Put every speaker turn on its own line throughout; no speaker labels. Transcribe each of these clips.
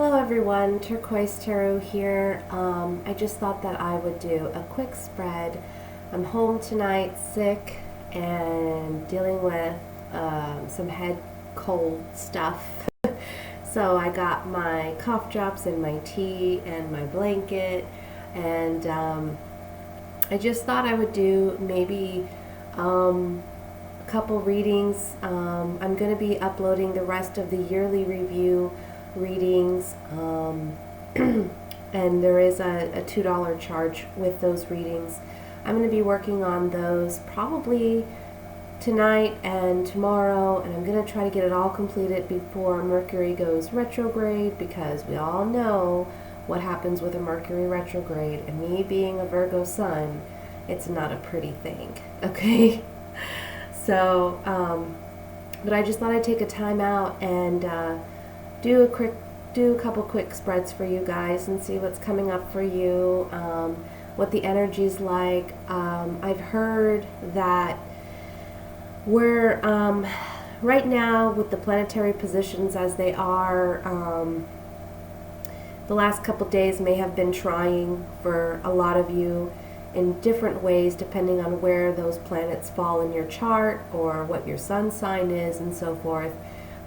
Hello everyone, Turquoise Tarot here. I just thought that I would do a quick spread. I'm home tonight, sick, and dealing with some head cold stuff. So I got my cough drops and my tea and my blanket, and I just thought I would do maybe a couple readings. I'm going to be uploading the rest of the yearly review readings, and there is a $2 charge with those readings. I'm going to be working on those probably tonight and tomorrow, and I'm going to try to get it all completed before Mercury goes retrograde, because we all know what happens with a Mercury retrograde, and me being a Virgo sun, it's not a pretty thing, okay? So, but I just thought I'd take a time out and do a couple quick spreads for you guys and see what's coming up for you, what the energy's like. I've heard that we're right now with the planetary positions as they are, the last couple days may have been trying for a lot of you in different ways, depending on where those planets fall in your chart or what your sun sign is and so forth.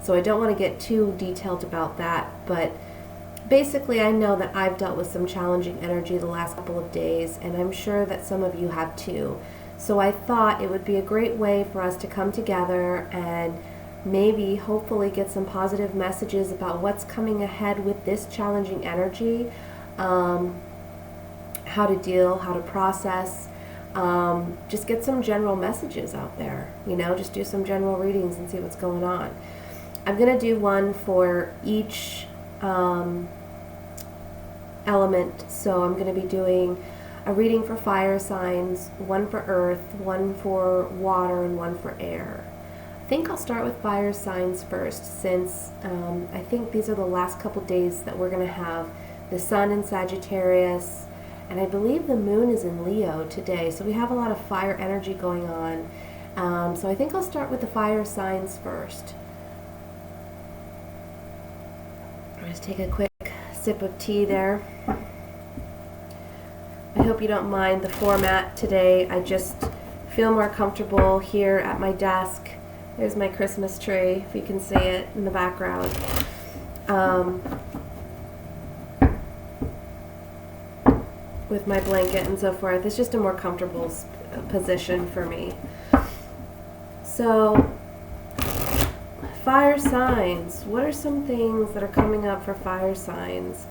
So I don't want to get too detailed about that, but basically I know that I've dealt with some challenging energy the last couple of days, and I'm sure that some of you have too. So I thought it would be a great way for us to come together and maybe hopefully get some positive messages about what's coming ahead with this challenging energy, how to deal, how to process, just get some general messages out there, just do some general readings and see what's going on. I'm going to do one for each element. So I'm going to be doing a reading for fire signs, one for earth, one for water, and one for air. I think I'll start with fire signs first, since I think these are the last couple days that we're going to have the sun in Sagittarius, and I believe the moon is in Leo today. So we have a lot of fire energy going on. So I think I'll start with the fire signs first. Just take a quick sip of tea there. I hope you don't mind the format today. I just feel more comfortable here at my desk. There's my Christmas tree, if you can see it in the background. With my blanket and so forth. It's just a more comfortable position for me. So, fire signs. What are some things that are coming up for fire signs?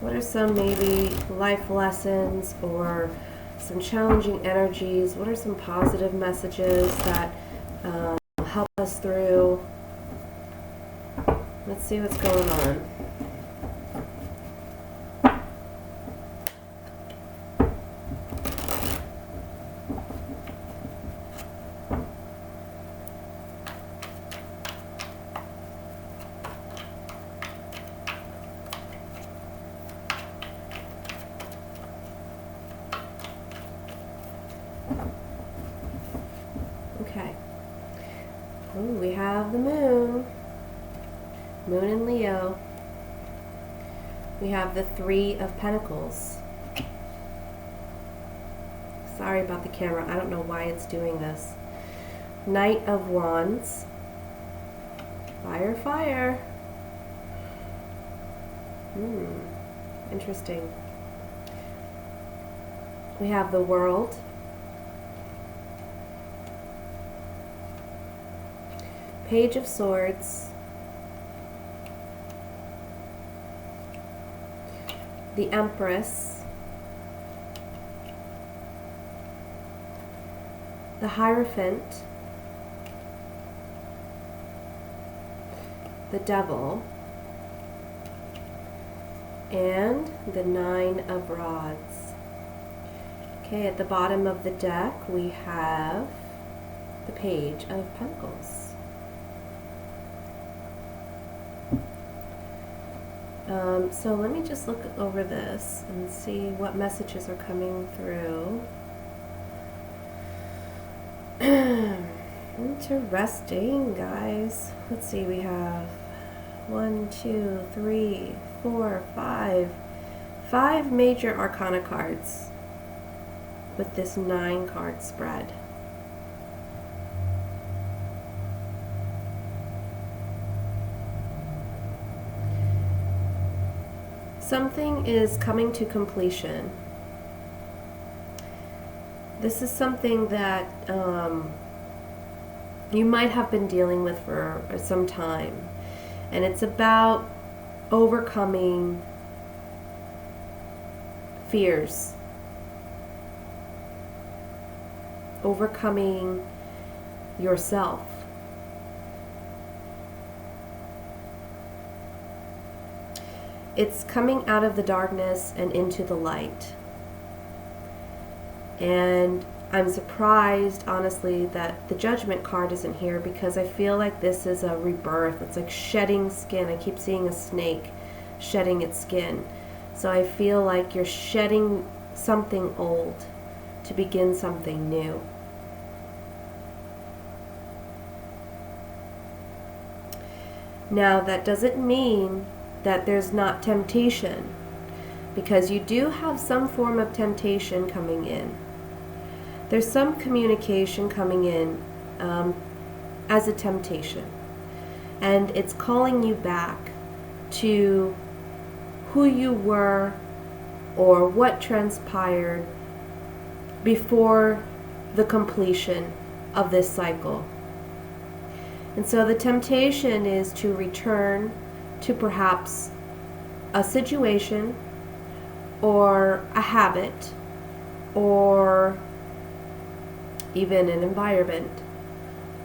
What are some maybe life lessons or some challenging energies? What are some positive messages that help us through? Let's see what's going on. Okay. Ooh, we have the moon. Moon in Leo. We have the Three of Pentacles. Sorry about the camera. I don't know why it's doing this. Knight of Wands. Fire, fire. Interesting. We have the World. Page of Swords. The Empress. The Hierophant. The Devil. And the Nine of Rods. Okay, at the bottom of the deck we have the Page of Pentacles. So let me just look over this and see what messages are coming through. Interesting, guys. Let's see, we have 1, 2, 3, 4, 5. 5 major arcana cards with this 9 card spread. Something is coming to completion. This is something that you might have been dealing with for some time. And it's about overcoming fears, overcoming yourself. It's coming out of the darkness and into the light. And I'm surprised, honestly, that the Judgment card isn't here, because I feel like this is a rebirth. It's like shedding skin. I keep seeing a snake shedding its skin. So I feel like you're shedding something old to begin something new. Now, that doesn't mean that there's not temptation, because you do have some form of temptation coming in. There's some communication coming in as a temptation, and it's calling you back to who you were or what transpired before the completion of this cycle. And so the temptation is to return to perhaps a situation or a habit or even an environment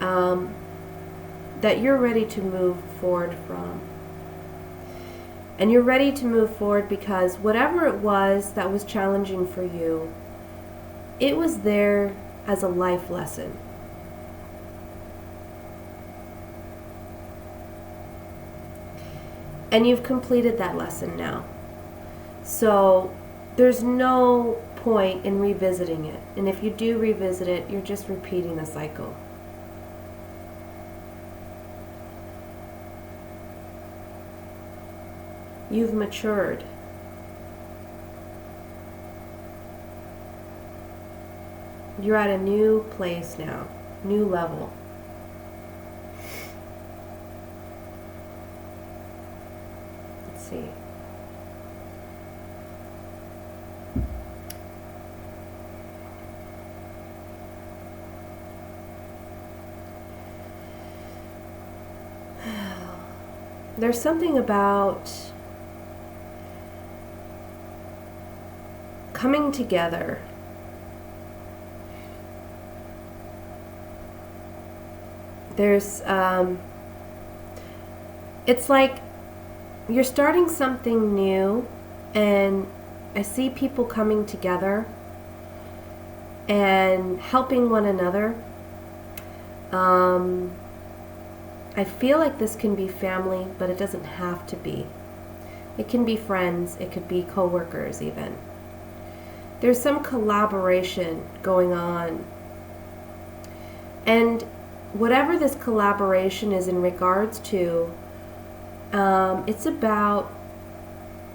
that you're ready to move forward from. And you're ready to move forward because whatever it was that was challenging for you, it was there as a life lesson. And you've completed that lesson now. So there's no point in revisiting it. And if you do revisit it, you're just repeating the cycle. You've matured. You're at a new place now, new level. Let's see. There's something about coming together. There's, it's like you're starting something new, and I see people coming together and helping one another. I feel like this can be family, but it doesn't have to be. It can be friends, it could be coworkers even. There's some collaboration going on. And whatever this collaboration is in regards to, it's about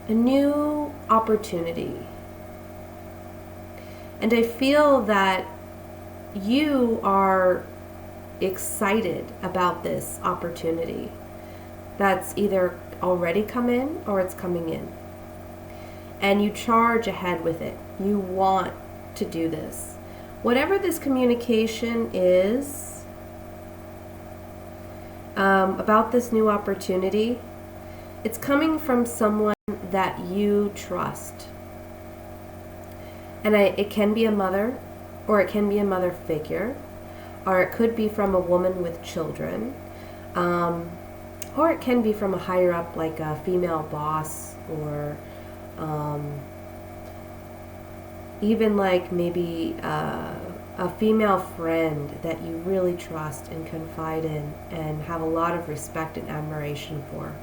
a new opportunity. And I feel that you are excited about this opportunity that's either already come in or it's coming in. And you charge ahead with it. You want to do this. Whatever this communication is about this new opportunity, it's coming from someone that you trust. And it can be a mother, or it can be a mother figure, or it could be from a woman with children, or it can be from a higher up, like a female boss, or even like maybe a female friend that you really trust and confide in and have a lot of respect and admiration for.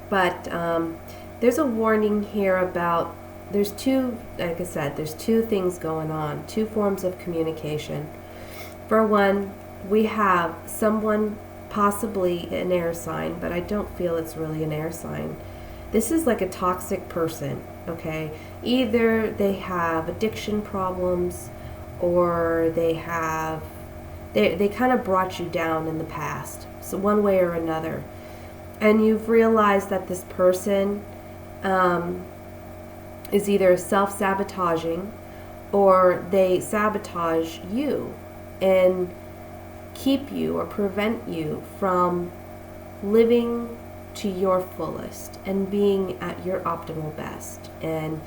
But there's a warning here about, like I said, there's two things going on, two forms of communication. For one, we have someone, possibly an air sign, but I don't feel it's really an air sign. This is like a toxic person, okay? Either they have addiction problems, or they kind of brought you down in the past, so one way or another. And you've realized that this person is either self-sabotaging, or they sabotage you and keep you or prevent you from living to your fullest and being at your optimal best. And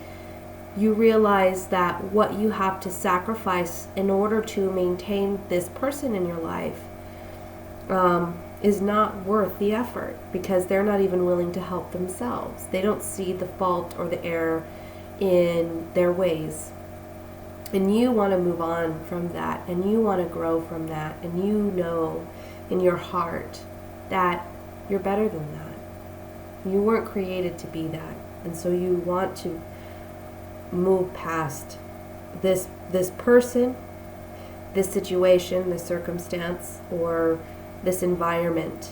you realize that what you have to sacrifice in order to maintain this person in your life is not worth the effort, because they're not even willing to help themselves. They don't see the fault or the error in their ways. And you want to move on from that, and you want to grow from that, and you know in your heart that you're better than that. You weren't created to be that. And so you want to move past this person, this situation, this circumstance, or this environment.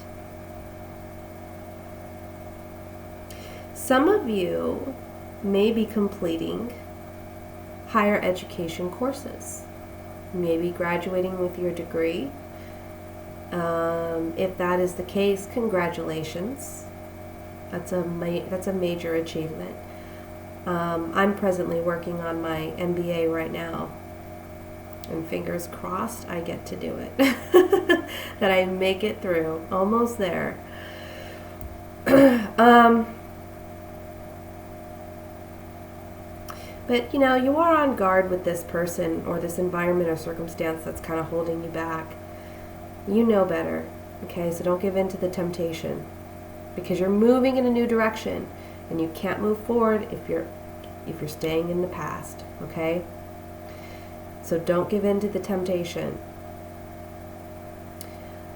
Some of you may be completing higher education courses, maybe graduating with your degree. If that is the case, congratulations. That's a major achievement. I'm presently working on my MBA right now, and fingers crossed I get to do it. That I make it through. Almost there. But you are on guard with this person or this environment or circumstance that's kind of holding you back. You know better, okay? So don't give in to the temptation, because you're moving in a new direction, and you can't move forward if you're staying in the past, okay? So don't give in to the temptation.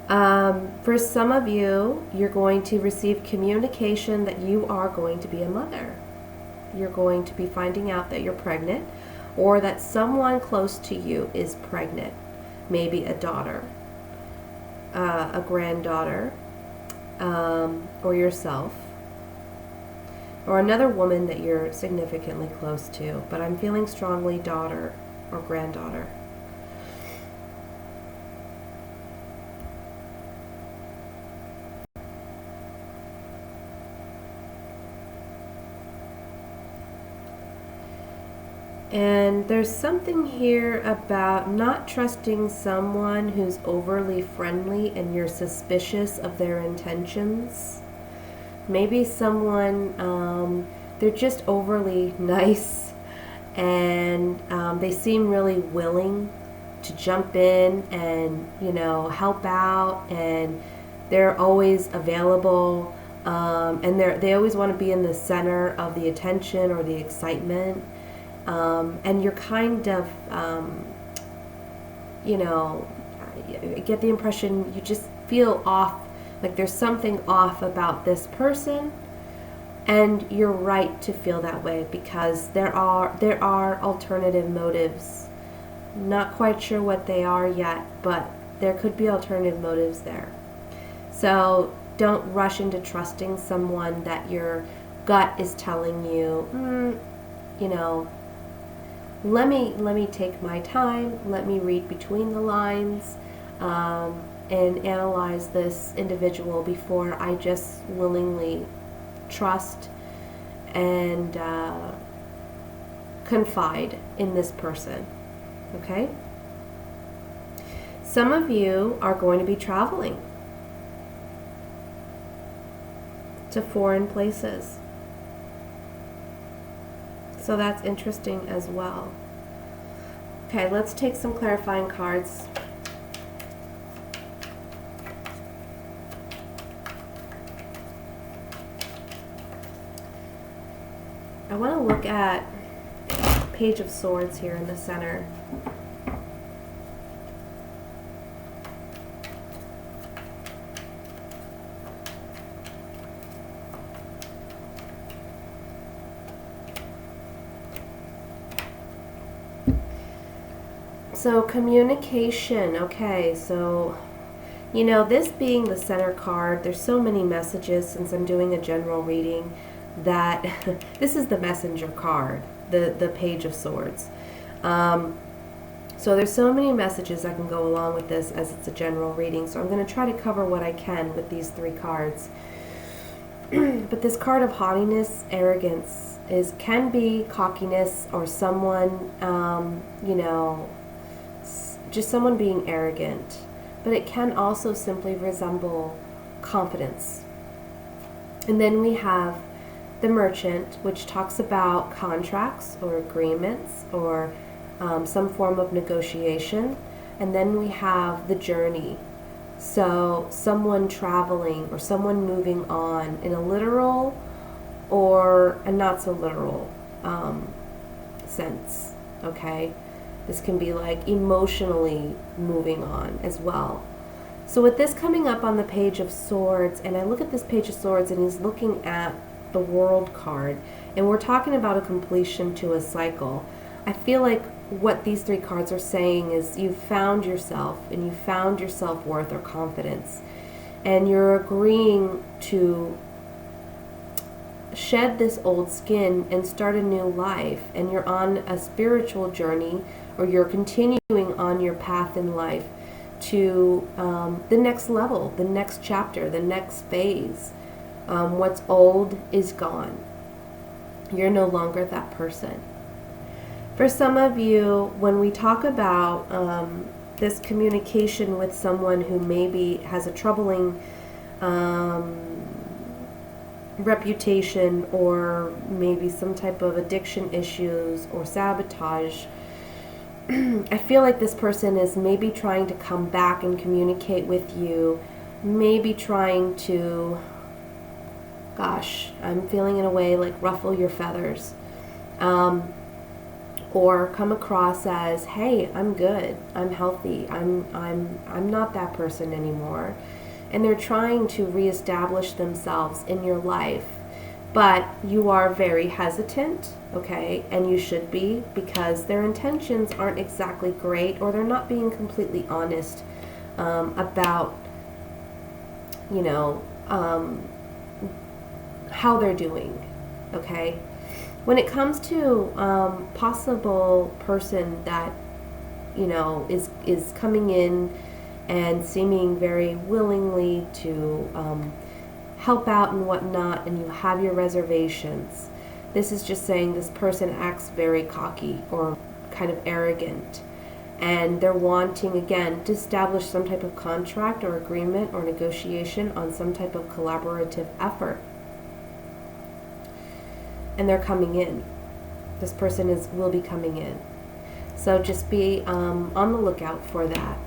For some of you, you're going to receive communication that you are going to be a mother. You're going to be finding out that you're pregnant, or that someone close to you is pregnant. Maybe a daughter, a granddaughter, or yourself, or another woman that you're significantly close to. But I'm feeling strongly daughter or granddaughter. And there's something here about not trusting someone who's overly friendly and you're suspicious of their intentions. Maybe someone, they're just overly nice, and they seem really willing to jump in and, help out, and they're always available, and they always want to be in the center of the attention or the excitement. And you're kind of, I get the impression you just feel off, like there's something off about this person, and you're right to feel that way, because there are alternative motives. Not quite sure what they are yet, but there could be alternative motives there. So don't rush into trusting someone that your gut is telling you, let me take my time, let me read between the lines, and analyze this individual before I just willingly trust and confide in this person, okay? Some of you are going to be traveling to foreign places. So that's interesting as well. Okay, let's take some clarifying cards. I want to look at Page of Swords here in the center. So communication. Okay, so this being the center card, there's so many messages since I'm doing a general reading that this is the messenger card, the Page of Swords. So there's so many messages that can go along with this as it's a general reading. So I'm going to try to cover what I can with these 3 cards. But this card of haughtiness, arrogance, can be cockiness or someone, just someone being arrogant. But it can also simply resemble confidence. And then we have the Merchant, which talks about contracts or agreements or some form of negotiation. And then we have the Journey. So someone traveling or someone moving on in a literal or a not so literal sense, okay? This can be like emotionally moving on as well. So with this coming up on the Page of Swords, and I look at this Page of Swords and he's looking at the World card, and we're talking about a completion to a cycle. I feel like what these 3 cards are saying is you've found yourself and you found your self-worth or confidence, and you're agreeing to shed this old skin and start a new life, and you're on a spiritual journey, or you're continuing on your path in life to the next level, the next chapter, the next phase. What's old is gone. You're no longer that person. For some of you, when we talk about this communication with someone who maybe has a troubling reputation, or maybe some type of addiction issues or sabotage, I feel like this person is maybe trying to come back and communicate with you, maybe trying to, gosh, I'm feeling in a way like ruffle your feathers, or come across as, hey, I'm good, I'm healthy, I'm not that person anymore. And they're trying to reestablish themselves in your life, but you are very hesitant, okay, and you should be, because their intentions aren't exactly great, or they're not being completely honest about, how they're doing, okay? When it comes to possible person that, is coming in and seeming very willingly to help out and whatnot, and you have your reservations, this is just saying this person acts very cocky or kind of arrogant, and they're wanting, again, to establish some type of contract or agreement or negotiation on some type of collaborative effort. And they're coming in. This person will be coming in. So just be on the lookout for that.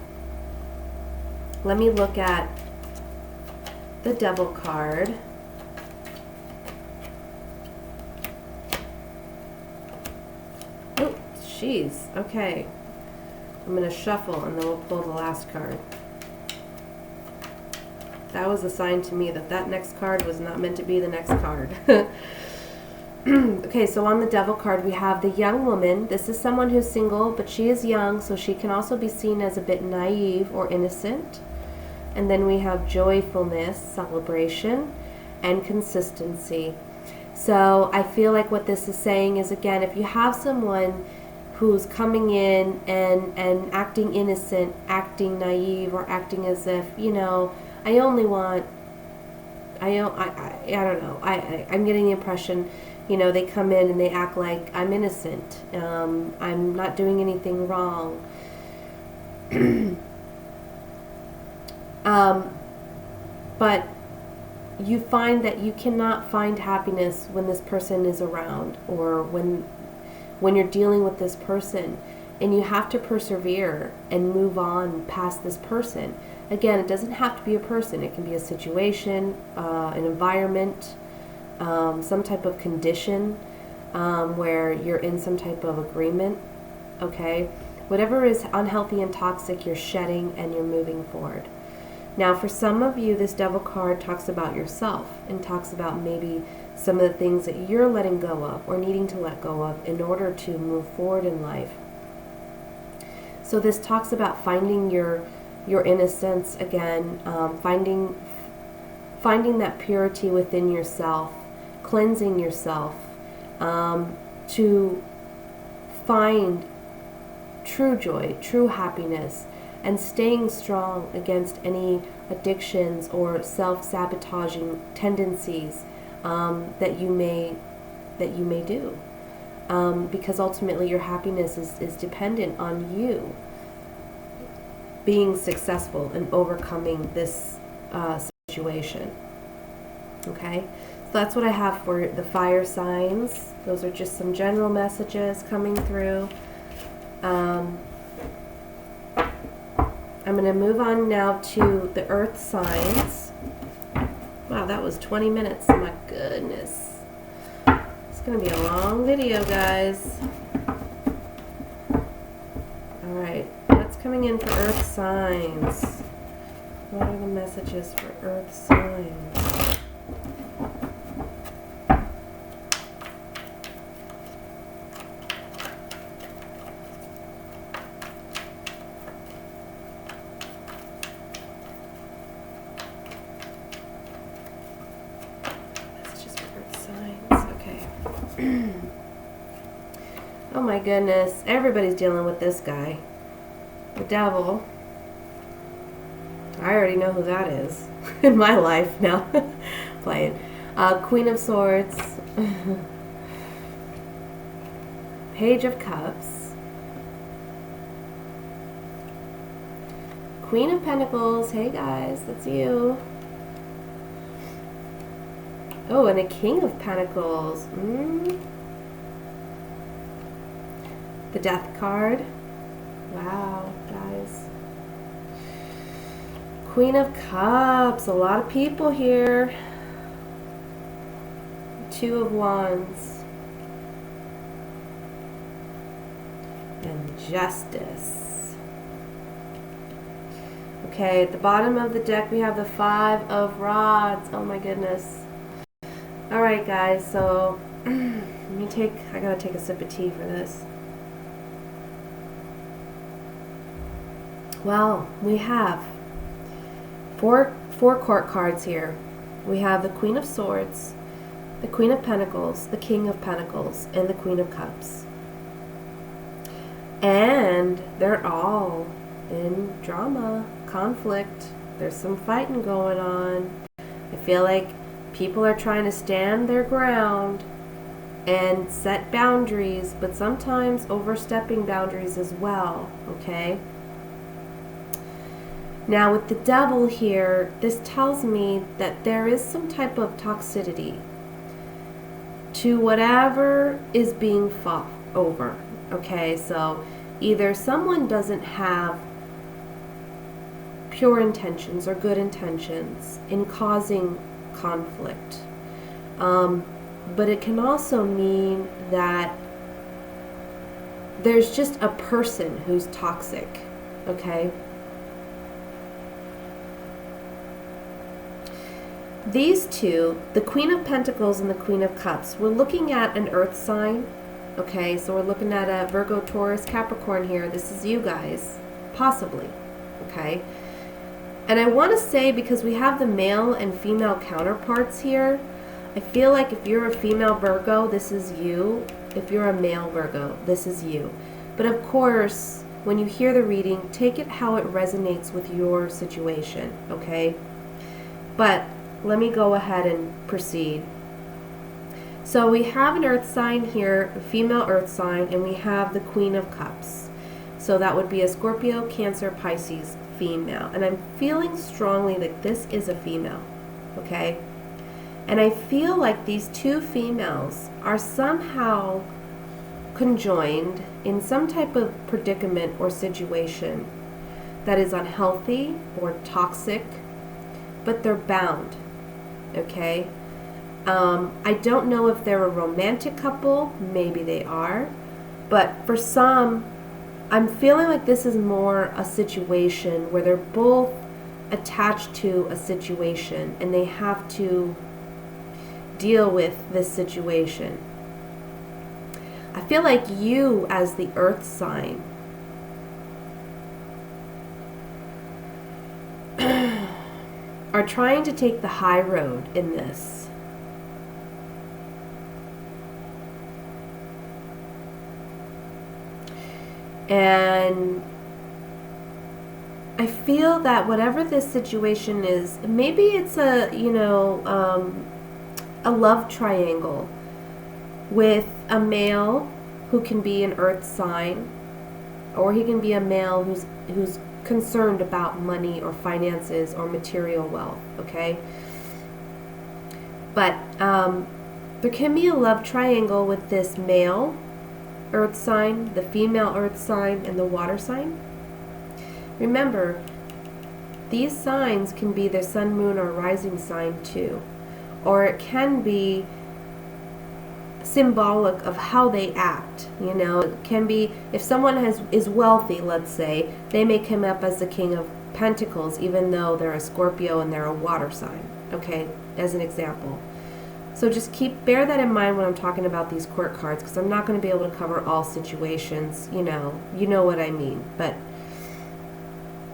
Let me look at the Devil card. Oh, jeez. Okay. I'm going to shuffle and then we'll pull the last card. That was a sign to me that that next card was not meant to be the next card. Okay, so on the Devil card we have the young woman. This is someone who's single, but she is young, so she can also be seen as a bit naive or innocent. And then we have joyfulness, celebration, and consistency. So I feel like what this is saying is, again, if you have someone who's coming in and acting innocent, acting naive, or acting as if, I don't know, I'm getting the impression, they come in and they act like I'm innocent, I'm not doing anything wrong. But you find that you cannot find happiness when this person is around, or when you're dealing with this person, and you have to persevere and move on past this person. Again, it doesn't have to be a person. It can be a situation, an environment, some type of condition where you're in some type of agreement, okay? Whatever is unhealthy and toxic, you're shedding and you're moving forward. Now, for some of you, this Devil card talks about yourself and talks about maybe some of the things that you're letting go of or needing to let go of in order to move forward in life. So this talks about finding your innocence again, finding that purity within yourself, cleansing yourself, to find true joy, true happiness, and staying strong against any addictions or self-sabotaging tendencies that you may do, because ultimately your happiness is dependent on you being successful and overcoming this situation. Okay, so that's what I have for the fire signs. Those are just some general messages coming through. I'm going to move on now to the earth signs. Wow, that was 20 minutes. My goodness. It's going to be a long video, guys. Alright, what's coming in for earth signs? What are the messages for earth signs? Oh my goodness, everybody's dealing with this guy. The devil. I already know who that is in my life now. Playing. Queen of Swords. Page of Cups. Queen of Pentacles. Hey guys, that's you. Oh, and a King of Pentacles. The Death card. Wow, guys. Queen of Cups. A lot of people here. Two of Wands. And Justice. Okay, at the bottom of the deck we have the Five of Rods. Oh my goodness. Alright guys, so I gotta take a sip of tea for this. Well, we have four court cards here. We have the Queen of Swords, the Queen of Pentacles, the King of Pentacles, and the Queen of Cups. And they're all in drama, conflict. There's some fighting going on. I feel like people are trying to stand their ground and set boundaries, but sometimes overstepping boundaries as well, okay? Now with the devil here, this tells me that there is some type of toxicity to whatever is being fought over, okay? So either someone doesn't have pure intentions or good intentions in causing conflict, but it can also mean that there's just a person who's toxic, okay? These two, the Queen of Pentacles and the Queen of Cups, we're looking at an earth sign, okay? So we're looking at a Virgo, Taurus, Capricorn here. This is you guys, possibly, okay? And I want to say, because we have the male and female counterparts here, I feel like if you're a female Virgo, this is you. If you're a male Virgo, this is you. But of course, when you hear the reading, take it how it resonates with your situation, okay? But let me go ahead and proceed. So we have an earth sign here, a female earth sign, and we have the Queen of Cups. So that would be a Scorpio, Cancer, Pisces, female. And I'm feeling strongly that this is a female, okay? And I feel like these two females are somehow conjoined in some type of predicament or situation that is unhealthy or toxic, but they're bound, okay? I don't know if they're a romantic couple. Maybe they are. But for some, I'm feeling like this is more a situation where they're both attached to a situation and they have to deal with this situation. I feel like you, as the earth sign, are trying to take the high road in this. And I feel that whatever this situation is, maybe it's a, a love triangle with a male who can be an earth sign, or he can be a male who's concerned about money or finances or material wealth, okay? But there can be a love triangle with this male earth sign, the female earth sign, and the water sign. Remember, these signs can be their sun, moon, or rising sign too. Or it can be symbolic of how they act. It can be, if someone is wealthy, let's say, they may come up as the King of Pentacles, even though they're a Scorpio and they're a water sign, okay, as an example. So just bear that in mind when I'm talking about these court cards, because I'm not going to be able to cover all situations, you know what I mean, but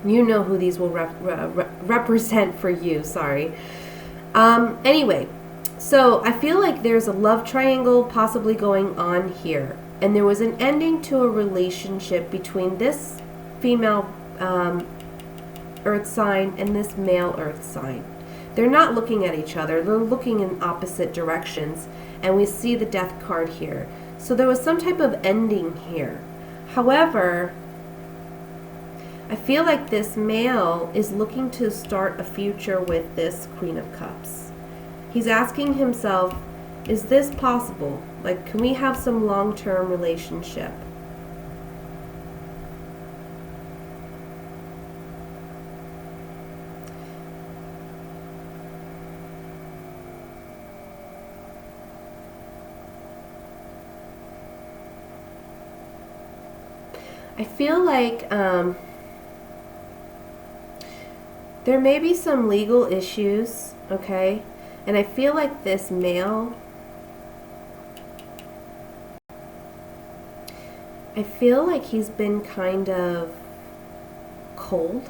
you know who these will represent for you, sorry. Anyway, so I feel like there's a love triangle possibly going on here, and there was an ending to a relationship between this female earth sign and this male earth sign. They're not looking at each other, they're looking in opposite directions, and we see the death card here. So there was some type of ending here. However, I feel like this male is looking to start a future with this Queen of Cups. He's asking himself, is this possible? Like, can we have some long-term relationship? I feel like there may be some legal issues, okay? And I feel like this male, I feel like he's been kind of cold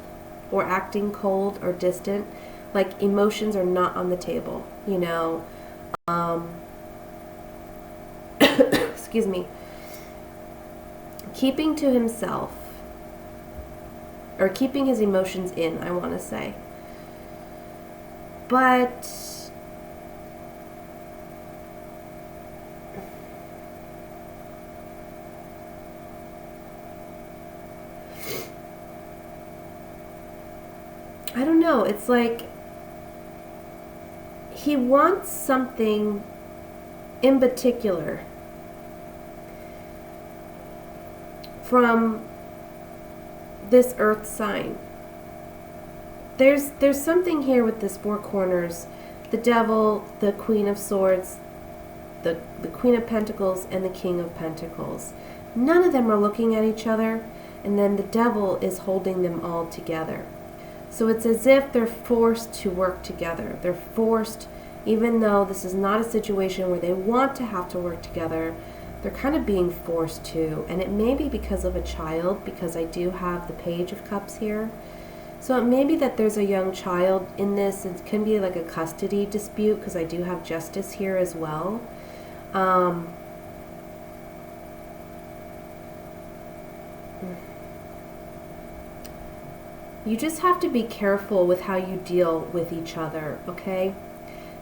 or acting cold or distant, like emotions are not on the table, excuse me. Keeping to himself, or keeping his emotions in, I want to say. But I don't know, it's like he wants something in particular from this earth sign. There's something here with this four corners, the devil, the Queen of Swords, the Queen of Pentacles, and the King of Pentacles. None of them are looking at each other, and then the devil is holding them all together. So it's as if they're forced to work together. They're forced, even though this is not a situation where they want to have to work together, they're kind of being forced to, and it may be because of a child, because I do have the Page of Cups here. So it may be that there's a young child in this. It can be like a custody dispute, because I do have Justice here as well. You just have to be careful with how you deal with each other, okay?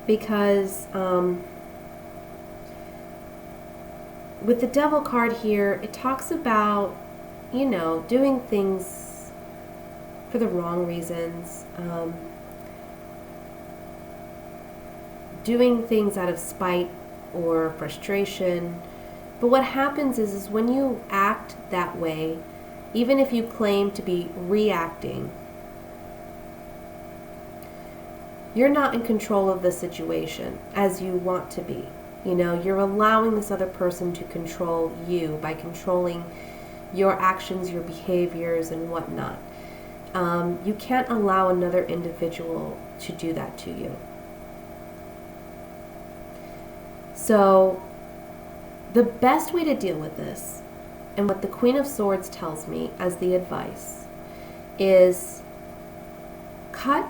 Because with the Devil card here, it talks about, doing things for the wrong reasons, doing things out of spite or frustration. But what happens is when you act that way, even if you claim to be reacting, you're not in control of the situation as you want to be. You're allowing this other person to control you by controlling your actions, your behaviors, and whatnot. You can't allow another individual to do that to you. So the best way to deal with this, and what the Queen of Swords tells me as the advice, is cut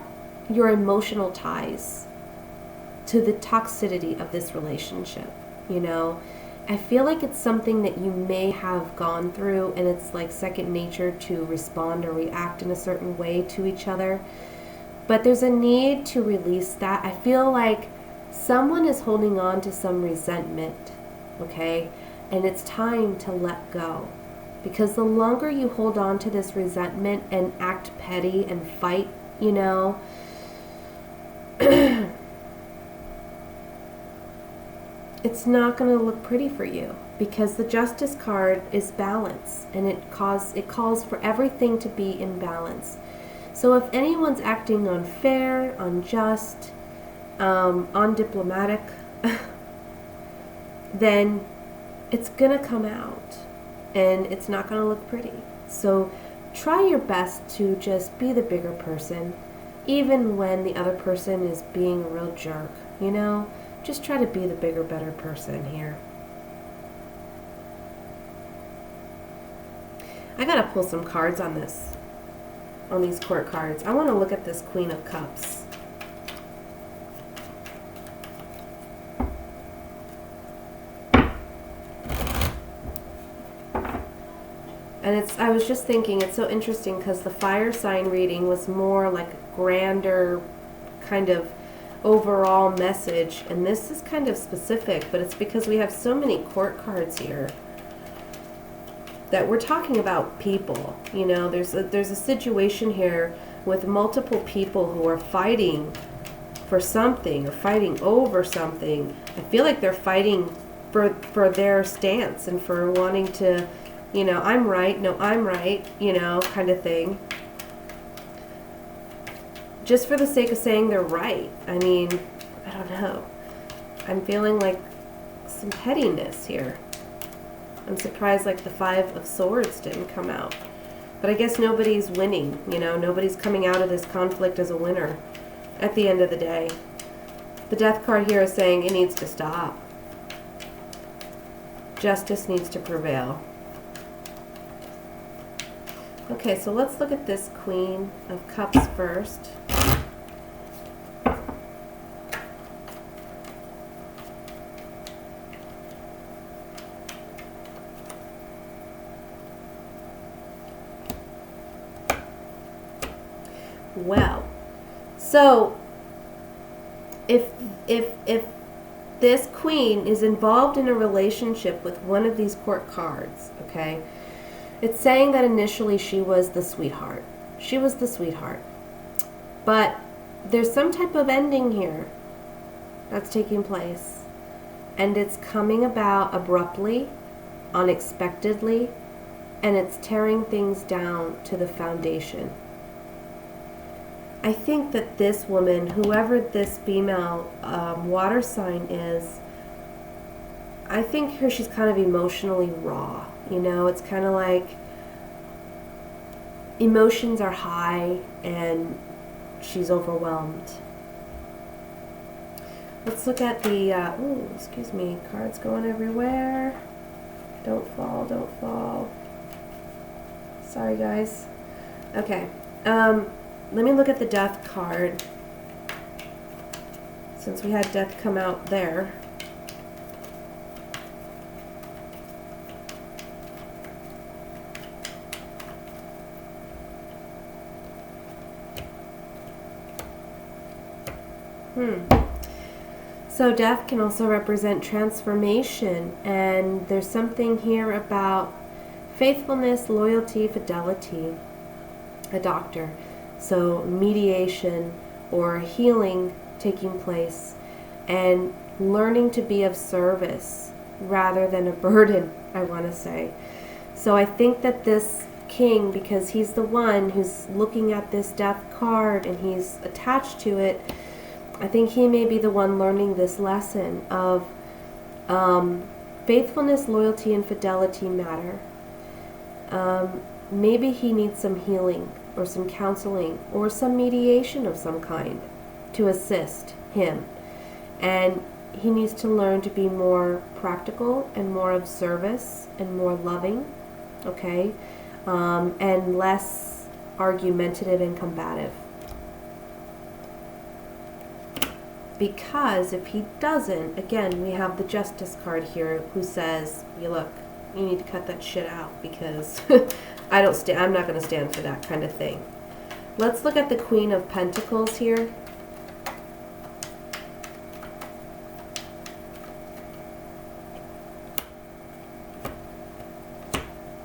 your emotional ties to the toxicity of this relationship, you know. I feel like it's something that you may have gone through, and it's like second nature to respond or react in a certain way to each other. But there's a need to release that. I feel like someone is holding on to some resentment, okay? And it's time to let go. Because the longer you hold on to this resentment and act petty and fight, you know, it's not going to look pretty for you, because the Justice card is balance, and it calls for everything to be in balance. So if anyone's acting unfair, unjust, undiplomatic, then it's going to come out, and it's not going to look pretty. So try your best to just be the bigger person, even when the other person is being a real jerk, you know? Just try to be the bigger, better person here. I gotta pull some cards on these court cards. I want to look at this Queen of Cups. And I was just thinking, it's so interesting because the fire sign reading was more like a grander kind of overall message, and this is kind of specific, but it's because we have so many court cards here that we're talking about people. You know, there's a situation here with multiple people who are fighting for something or fighting over something. I feel like they're fighting for their stance and for wanting to, you know, I'm right, no, I'm right, you know, kind of thing. Just for the sake of saying they're right. I mean, I don't know. I'm feeling like some pettiness here. I'm surprised like the Five of Swords didn't come out. But I guess nobody's winning, you know. Nobody's coming out of this conflict as a winner at the end of the day. The Death card here is saying it needs to stop. Justice needs to prevail. Okay, so let's look at this Queen of Cups first. Well, so if this queen is involved in a relationship with one of these court cards, okay, it's saying that initially she was the sweetheart. She was the sweetheart. But there's some type of ending here that's taking place. And it's coming about abruptly, unexpectedly, and it's tearing things down to the foundation. I think that this woman, whoever this female water sign is, I think here she's kind of emotionally raw. You know, it's kind of like emotions are high and she's overwhelmed. Let's look at the, excuse me, cards going everywhere. Don't fall, don't fall. Sorry, guys. Okay. Let me look at the Death card, since we had Death come out there. So Death can also represent transformation, and there's something here about faithfulness, loyalty, fidelity. A doctor. So mediation or healing taking place, and learning to be of service rather than a burden, I want to say. So I think that this king, because he's the one who's looking at this Death card and he's attached to it, I think he may be the one learning this lesson of faithfulness, loyalty, and fidelity matter. Maybe he needs some healing or some counseling or some mediation of some kind to assist him. And he needs to learn to be more practical and more of service and more loving, okay? And less argumentative and combative. because if he doesn't, again, we have the Justice card here who says, you look, you need to cut that shit out because I'm not going to stand for that kind of thing. Let's look at the Queen of Pentacles here.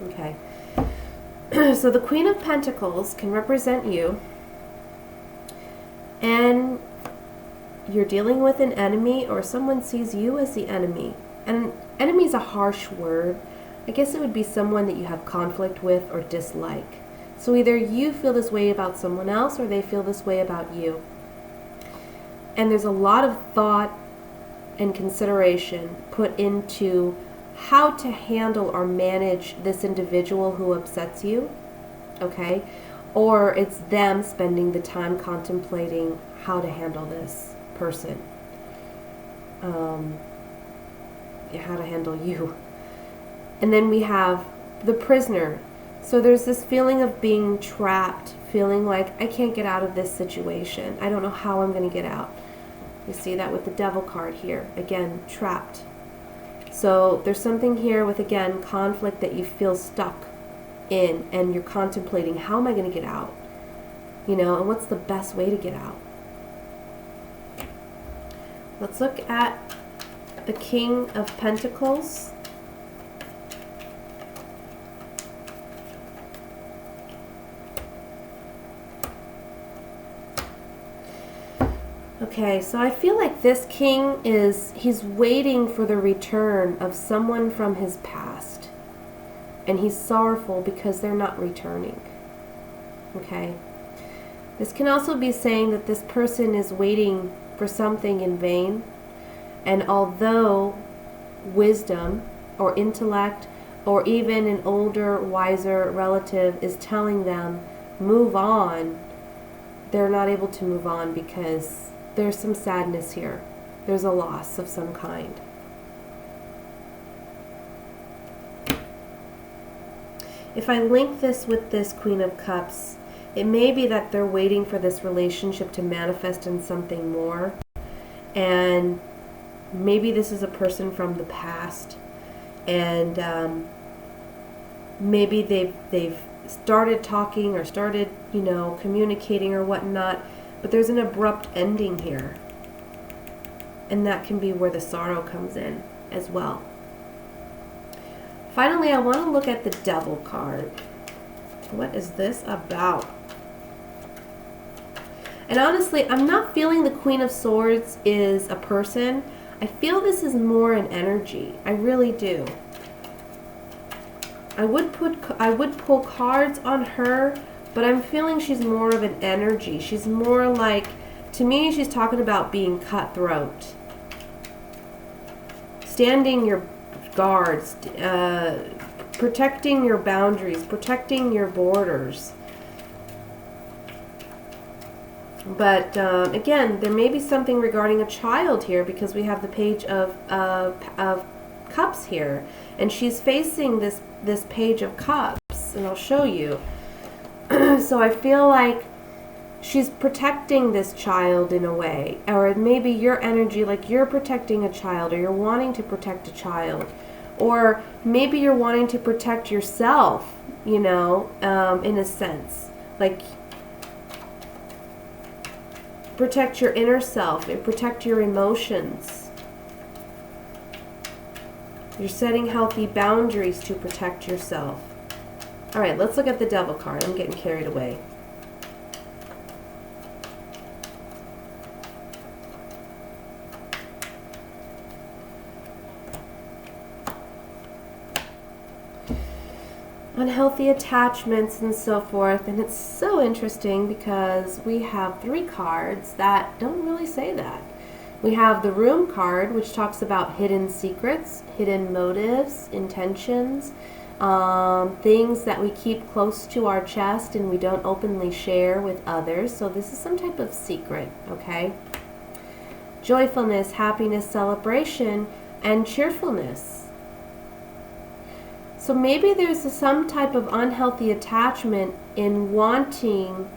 Okay. So the Queen of Pentacles can represent you, and you're dealing with an enemy, or someone sees you as the enemy. And enemy is a harsh word. I guess it would be someone that you have conflict with or dislike. So either you feel this way about someone else or they feel this way about you. And there's a lot of thought and consideration put into how to handle or manage this individual who upsets you, okay? Or it's them spending the time contemplating how to handle this person, how to handle you. And then we have the prisoner. So there's this feeling of being trapped, feeling like I can't get out of this situation. I don't know how I'm going to get out. You see that with the Devil card here. Again, trapped. So there's something here with, again, conflict that you feel stuck in, and you're contemplating, how am I going to get out? You know, and what's the best way to get out? Let's look at the King of Pentacles. Okay, so I feel like this king he's waiting for the return of someone from his past. And he's sorrowful because they're not returning. Okay? This can also be saying that this person is waiting for something in vain. And although wisdom or intellect or even an older, wiser relative is telling them, move on, they're not able to move on because there's some sadness here. There's a loss of some kind. If I link this with this Queen of Cups, it may be that they're waiting for this relationship to manifest in something more. And maybe this is a person from the past. And maybe they've started talking or started, communicating or whatnot. But there's an abrupt ending here. And that can be where the sorrow comes in as well. Finally, I want to look at the Devil card. What is this about? And honestly, I'm not feeling the Queen of Swords is a person. I feel this is more an energy. I really do. I would pull cards on her, but I'm feeling she's more of an energy. She's more like, to me, she's talking about being cutthroat. Standing your guards, protecting your boundaries, protecting your borders. But again, there may be something regarding a child here because we have the Page of Cups here. And she's facing this Page of Cups, and I'll show you. So I feel like she's protecting this child in a way, or maybe your energy, like you're protecting a child, or you're wanting to protect a child, or maybe you're wanting to protect yourself, in a sense, like protect your inner self, and protect your emotions. You're setting healthy boundaries to protect yourself. All right, let's look at the Devil card. I'm getting carried away. Unhealthy attachments and so forth. And it's so interesting because we have 3 cards that don't really say that. We have the Room card, which talks about hidden secrets, hidden motives, intentions, things that we keep close to our chest and we don't openly share with others. So this is some type of secret, okay? Joyfulness, happiness, celebration, and cheerfulness. So maybe there's some type of unhealthy attachment in wanting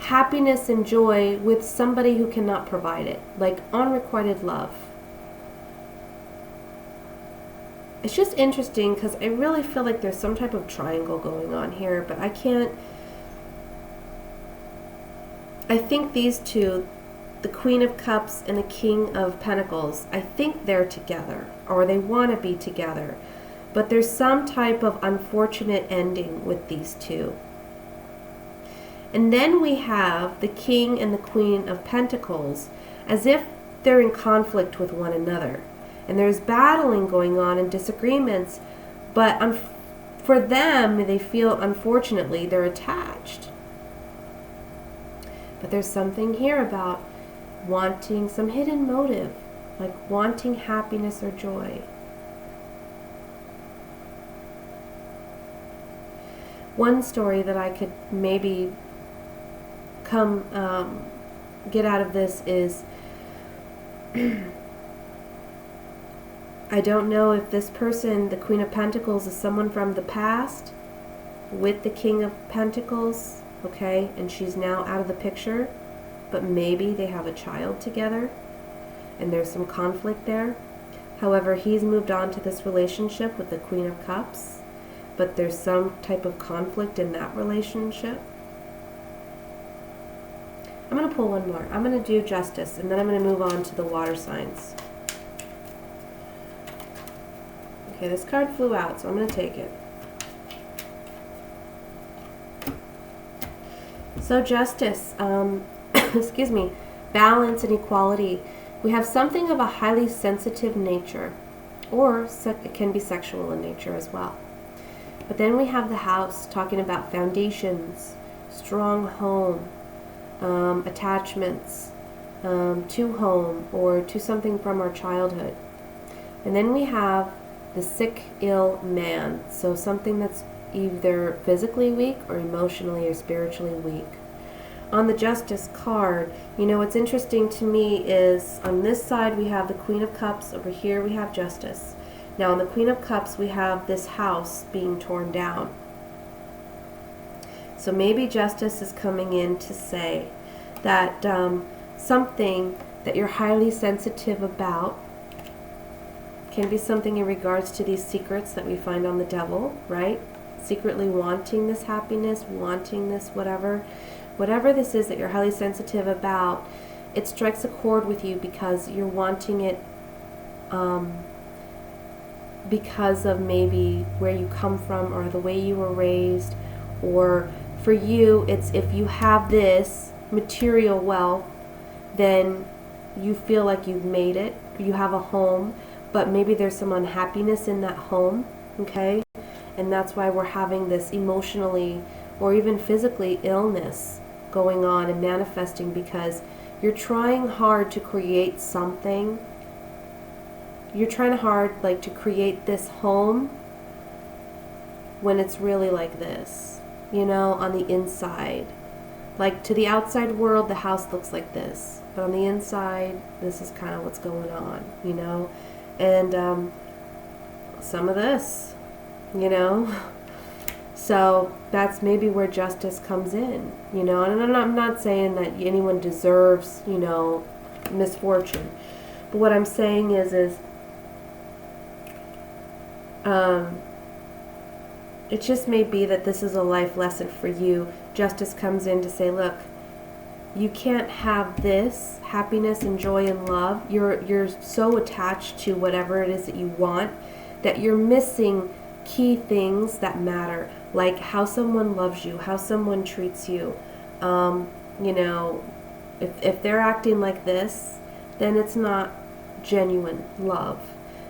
happiness and joy with somebody who cannot provide it, like unrequited love. It's just interesting because I really feel like there's some type of triangle going on here, but I can't. I think these two, the Queen of Cups and the King of Pentacles, I think they're together, or they want to be together. But there's some type of unfortunate ending with these two. And then we have the King and the Queen of Pentacles as if they're in conflict with one another. And there's battling going on and disagreements, but for them, they feel, unfortunately, they're attached. But there's something here about wanting some hidden motive, like wanting happiness or joy. One story that I could maybe get out of this is I don't know if this person, the Queen of Pentacles, is someone from the past with the King of Pentacles, okay, and she's now out of the picture, but maybe they have a child together and there's some conflict there. However, he's moved on to this relationship with the Queen of Cups, but there's some type of conflict in that relationship. I'm going to pull one more. I'm going to do Justice, and then I'm going to move on to the water signs. Okay, this card flew out, so I'm going to take it. So Justice, excuse me, balance and equality. We have something of a highly sensitive nature, or it can be sexual in nature as well. But then we have the House talking about foundations, strong home, attachments to home or to something from our childhood. And then we have the sick, ill man, so something that's either physically weak or emotionally or spiritually weak. On the Justice card, you know, what's interesting to me is on this side we have the Queen of Cups, over here we have Justice. Now on the Queen of Cups we have this house being torn down. So maybe Justice is coming in to say that something that you're highly sensitive about can be something in regards to these secrets that we find on the Devil, right? Secretly wanting this happiness, wanting this whatever this is that you're highly sensitive about, it strikes a chord with you because you're wanting it because of maybe where you come from or the way you were raised, or for you it's if you have this material wealth, then you feel like you've made it, you have a home, but maybe there's some unhappiness in that home, okay? And that's why we're having this emotionally or even physically illness going on and manifesting, because you're trying hard to create something. You're trying hard like to create this home when it's really like this, you know, on the inside. Like to the outside world, the house looks like this, but on the inside, this is kind of what's going on, you know? And some of this, you know? So that's maybe where Justice comes in, you know? And I'm not saying that anyone deserves, you know, misfortune. But what I'm saying is it just may be that this is a life lesson for you. Justice comes in to say, look, you can't have this happiness and joy and love. You're so attached to whatever it is that you want that you're missing key things that matter, like how someone loves you, how someone treats you. You know, if they're acting like this, then it's not genuine love.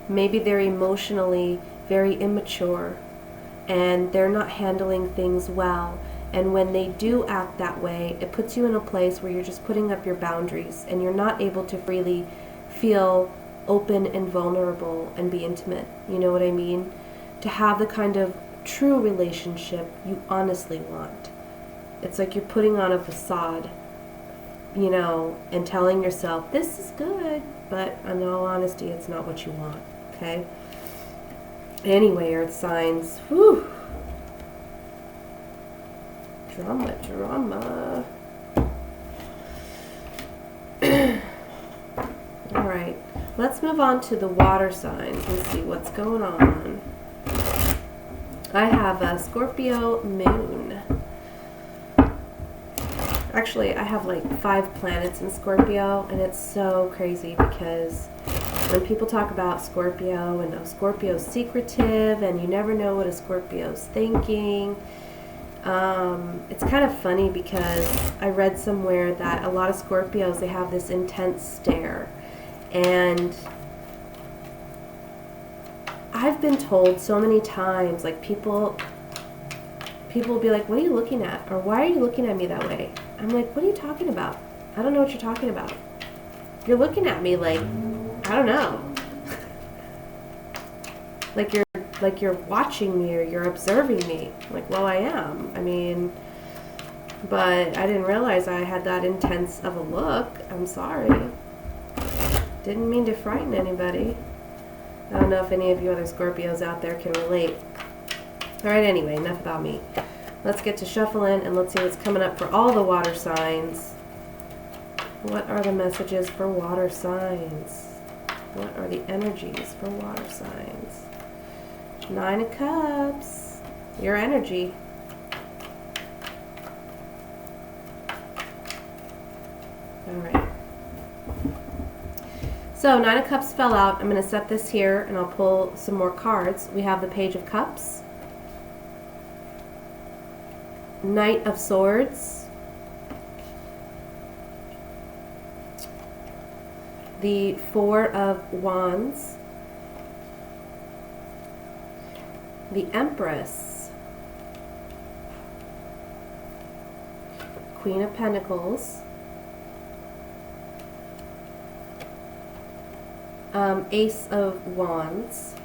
Maybe they're emotionally very immature and they're not handling things well. And when they do act that way, it puts you in a place where you're just putting up your boundaries and you're not able to freely feel open and vulnerable and be intimate. You know what I mean? To have the kind of true relationship you honestly want. It's like you're putting on a facade, you know, and telling yourself, this is good, but in all honesty, it's not what you want, okay? Anyway, earth signs, whew. Drama. let's move on to the water signs and see what's going on. I have a Scorpio moon. Actually, I have like 5 planets in Scorpio, and it's so crazy because when people talk about Scorpio and Scorpio's secretive and you never know what a Scorpio's thinking, it's kind of funny because I read somewhere that a lot of Scorpios, they have this intense stare. And I've been told so many times, like people will be like, what are you looking at? Or why are you looking at me that way? I'm like, what are you talking about? I don't know what you're talking about. You're looking at me like, I don't know. like you're watching me or you're observing me. I'm like, well, I am. I mean, but I didn't realize I had that intense of a look. I'm sorry. Didn't mean to frighten anybody. I don't know if any of you other Scorpios out there can relate. Alright, anyway, enough about me. Let's get to shuffling and let's see what's coming up for all the water signs. What are the messages for water signs? What are the energies for water signs? 9 of Cups. Your energy. Alright. So 9 of Cups fell out. I'm going to set this here and I'll pull some more cards. We have the Page of Cups, Knight of Swords, the 4 of Wands, the Empress, Queen of Pentacles, Ace of Wands.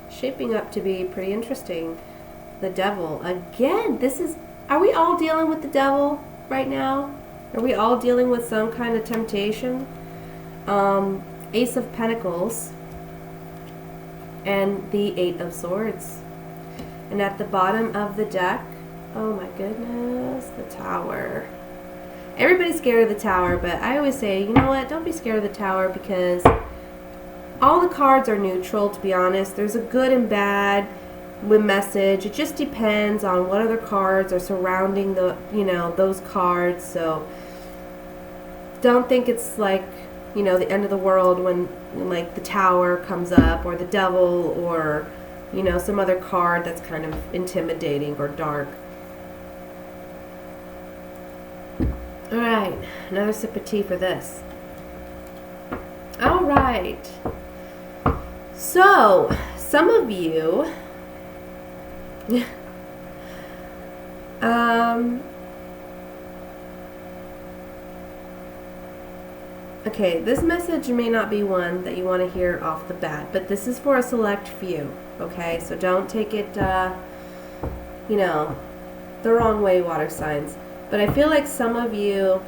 Shaping up to be pretty interesting. The Devil. Again, are we all dealing with the devil right now? Are we all dealing with some kind of temptation? Ace of Pentacles and the 8 of Swords. And at the bottom of the deck, oh my goodness, the Tower. Everybody's scared of the Tower, but I always say, you know what, don't be scared of the Tower because all the cards are neutral, to be honest. There's a good and bad with message. It just depends on what other cards are surrounding the, those cards. So don't think it's like, the end of the world when like the Tower comes up or the Devil or, some other card that's kind of intimidating or dark. Alright, another sip of tea for this. Alright. So, some of you okay, this message may not be one that you want to hear off the bat, but this is for a select few, okay? So don't take it, the wrong way, water signs. But I feel like some of you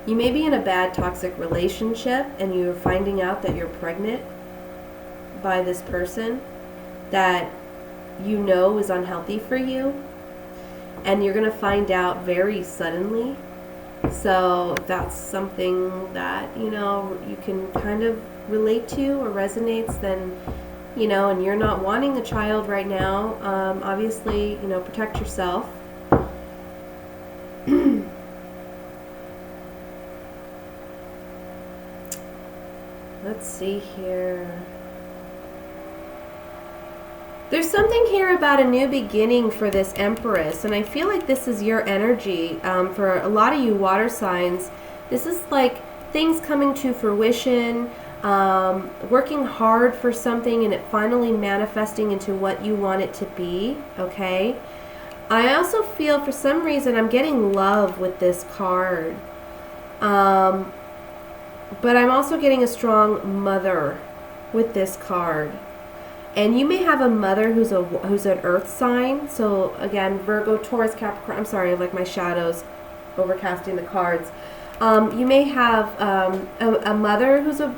may be in a bad toxic relationship and you're finding out that you're pregnant by this person that is unhealthy for you, and you're going to find out very suddenly. So if that's something that, you can kind of relate to or resonates, then, and you're not wanting a child right now, obviously, protect yourself. Let's see here. There's something here about a new beginning for this Empress, and I feel like this is your energy. For a lot of you water signs, this is like things coming to fruition, working hard for something and it finally manifesting into what you want it to be, okay? I also feel for some reason I'm getting love with this card. But I'm also getting a strong mother with this card. And you may have a mother who's an earth sign. So again, Virgo, Taurus, Capricorn. I'm sorry, like my shadows overcasting the cards. You may have a mother who's an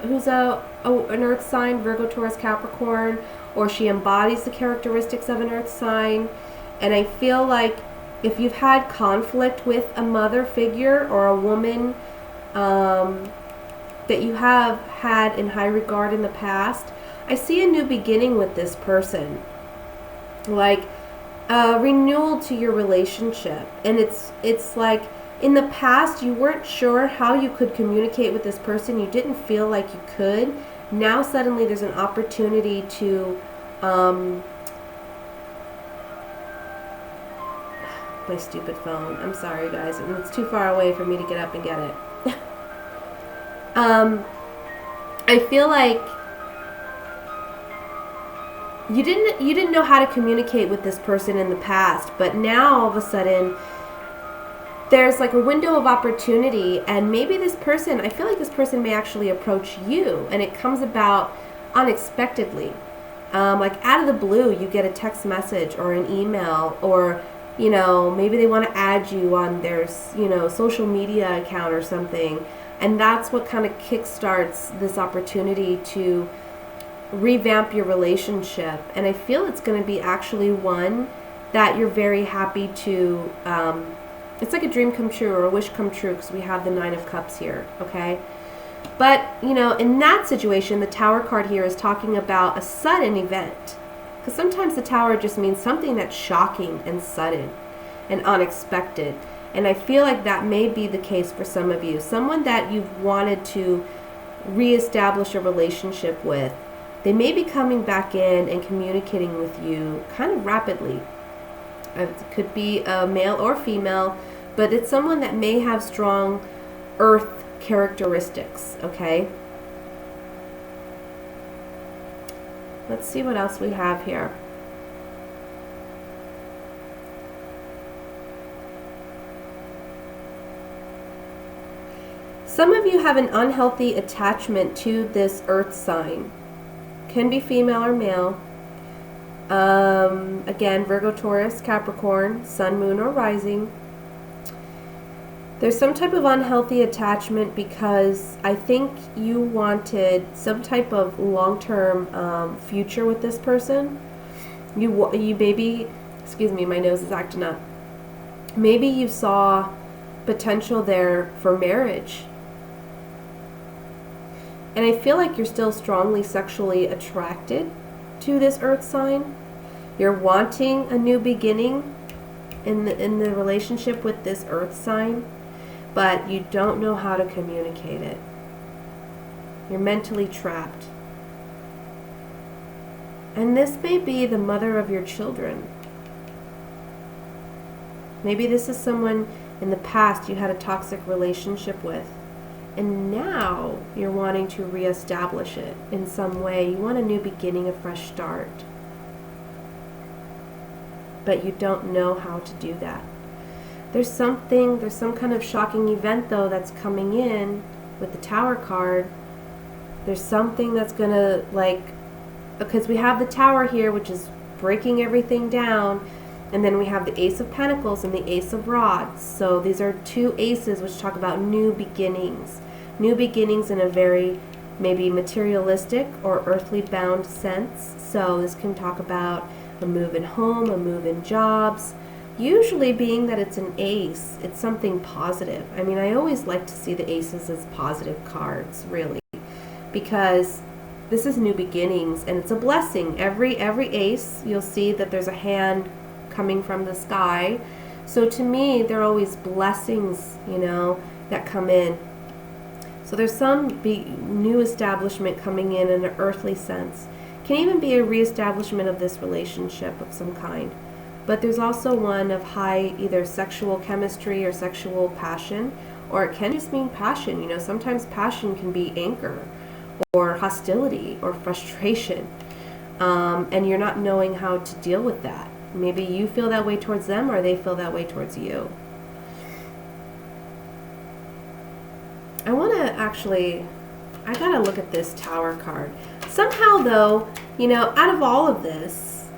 earth sign, Virgo, Taurus, Capricorn, or she embodies the characteristics of an earth sign. And I feel like if you've had conflict with a mother figure or a woman, that you have had in high regard in the past, I see a new beginning with this person. Like a renewal to your relationship. And it's like in the past you weren't sure how you could communicate with this person. You didn't feel like you could. Now suddenly there's an opportunity to my stupid phone. I'm sorry guys. It's too far away for me to get up and get it. I feel like you didn't know how to communicate with this person in the past, but now all of a sudden there's like a window of opportunity, and maybe this person, I feel like this person may actually approach you, and it comes about unexpectedly. Like out of the blue, you get a text message or an email, or maybe they want to add you on their social media account or something, and that's what kind of kickstarts this opportunity to revamp your relationship. And I feel it's going to be actually one that you're very happy to it's like a dream come true or a wish come true, because we have the 9 of Cups here, okay? But in that situation, the Tower card here is talking about a sudden event, because sometimes the Tower just means something that's shocking and sudden and unexpected. And I feel like that may be the case for some of you. Someone that you've wanted to reestablish a relationship with, they may be coming back in and communicating with you kind of rapidly. It could be a male or female, but it's someone that may have strong earth characteristics, okay? Let's see what else we have here. Some of you have an unhealthy attachment to this earth sign. Can be female or male. Again, Virgo, Taurus, Capricorn, Sun, Moon, or Rising. There's some type of unhealthy attachment because I think you wanted some type of long-term future with this person. You maybe, excuse me, my nose is acting up. Maybe you saw potential there for marriage. And I feel like you're still strongly sexually attracted to this earth sign. You're wanting a new beginning in the relationship with this earth sign, but you don't know how to communicate it. You're mentally trapped. And this may be the mother of your children. Maybe this is someone in the past you had a toxic relationship with, and now you're wanting to reestablish it in some way. You want a new beginning, a fresh start. But you don't know how to do that. There's some kind of shocking event though that's coming in with the Tower card. There's something that's gonna, because we have the Tower here, which is breaking everything down, and then we have the Ace of Pentacles and the Ace of Rods. So these are two aces which talk about new beginnings. New beginnings in a very maybe materialistic or earthly bound sense. So this can talk about a move in home, a move in jobs. Usually being that it's an ace, it's something positive. I mean, I always like to see the aces as positive cards, really, because this is new beginnings and it's a blessing. Every ace, you'll see that there's a hand coming from the sky. So to me, they're always blessings, that come in. So there's some new establishment coming in an earthly sense. Can even be a reestablishment of this relationship of some kind. But there's also one of high either sexual chemistry or sexual passion, or it can just mean passion. Sometimes passion can be anger or hostility or frustration, and you're not knowing how to deal with that. Maybe you feel that way towards them, or they feel that way towards you. I gotta look at this Tower card. Somehow though, out of all of this,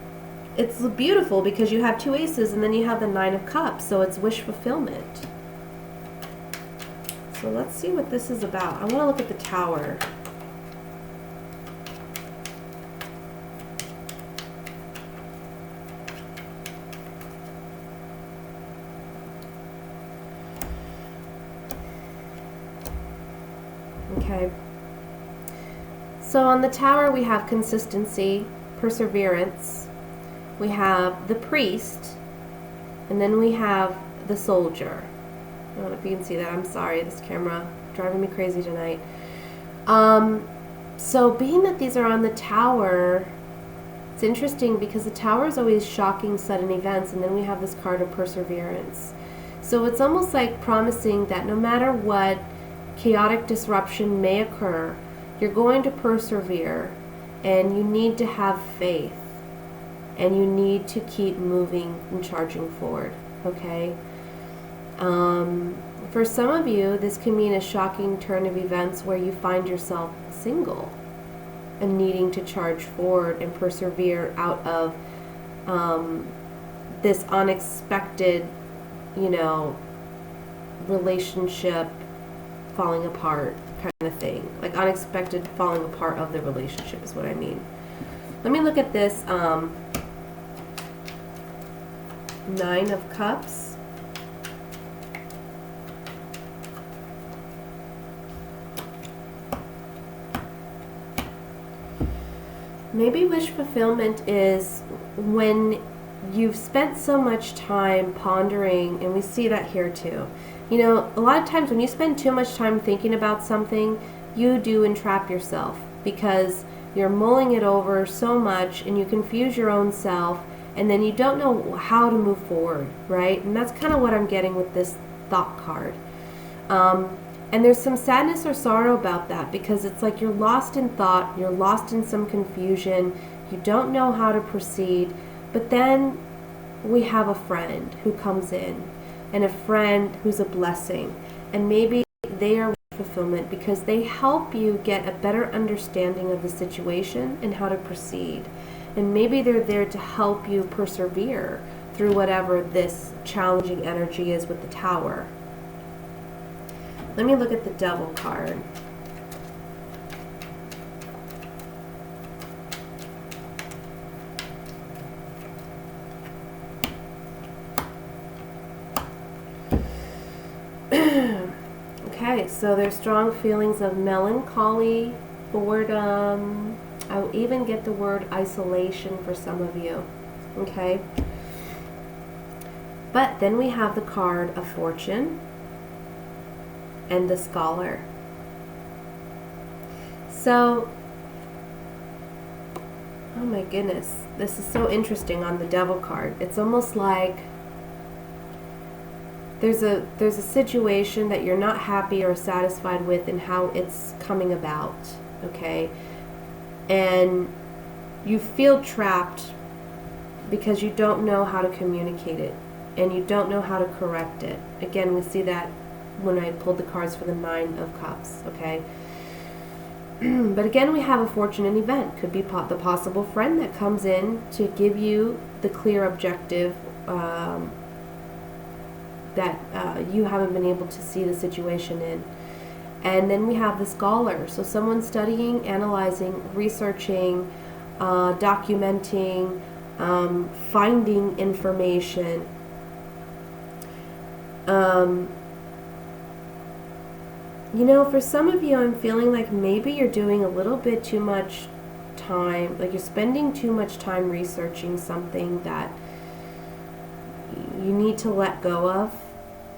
it's beautiful because you have two aces and then you have the 9 of Cups, so it's wish fulfillment. So let's see what this is about. I want to look at the Tower. Okay. So on the Tower, we have consistency, perseverance, we have the priest, and then we have the soldier. I don't know if you can see that. I'm sorry, this camera driving me crazy tonight. So being that these are on the Tower, it's interesting because the Tower is always shocking sudden events, and then we have this card of perseverance. So it's almost like promising that no matter what chaotic disruption may occur, you're going to persevere, and you need to have faith, and you need to keep moving and charging forward, okay? For some of you, this can mean a shocking turn of events where you find yourself single and needing to charge forward and persevere out of this unexpected, relationship falling apart kind of thing. Like unexpected falling apart of the relationship is what I mean. Let me look at this Nine of Cups. Maybe wish fulfillment is when you've spent so much time pondering, and we see that here too. A lot of times when you spend too much time thinking about something, you do entrap yourself because you're mulling it over so much and you confuse your own self, and then you don't know how to move forward, right? And that's kind of what I'm getting with this thought card. And there's some sadness or sorrow about that because it's like you're lost in thought, you're lost in some confusion, you don't know how to proceed, but then we have a friend who comes in, and a friend who's a blessing, and maybe they are fulfillment because they help you get a better understanding of the situation and how to proceed. And maybe they're there to help you persevere through whatever this challenging energy is with the Tower. Let me look at the Devil card. Okay, so there's strong feelings of melancholy, boredom. I will even get the word isolation for some of you. Okay? But then we have the card of Fortune and the Scholar. So, oh my goodness, this is so interesting on the Devil card. It's almost like there's a situation that you're not happy or satisfied with and how it's coming about, okay? And you feel trapped because you don't know how to communicate it and you don't know how to correct it. Again, we see that when I pulled the cards for the Nine of Cups, okay? But again, we have a fortunate event. Could be the possible friend that comes in to give you the clear objective that you haven't been able to see the situation in. And then we have the Scholar. So someone studying, analyzing, researching, documenting, finding information. For some of you, I'm feeling like maybe you're doing a little bit too much time, like you're spending too much time researching something that you need to let go of.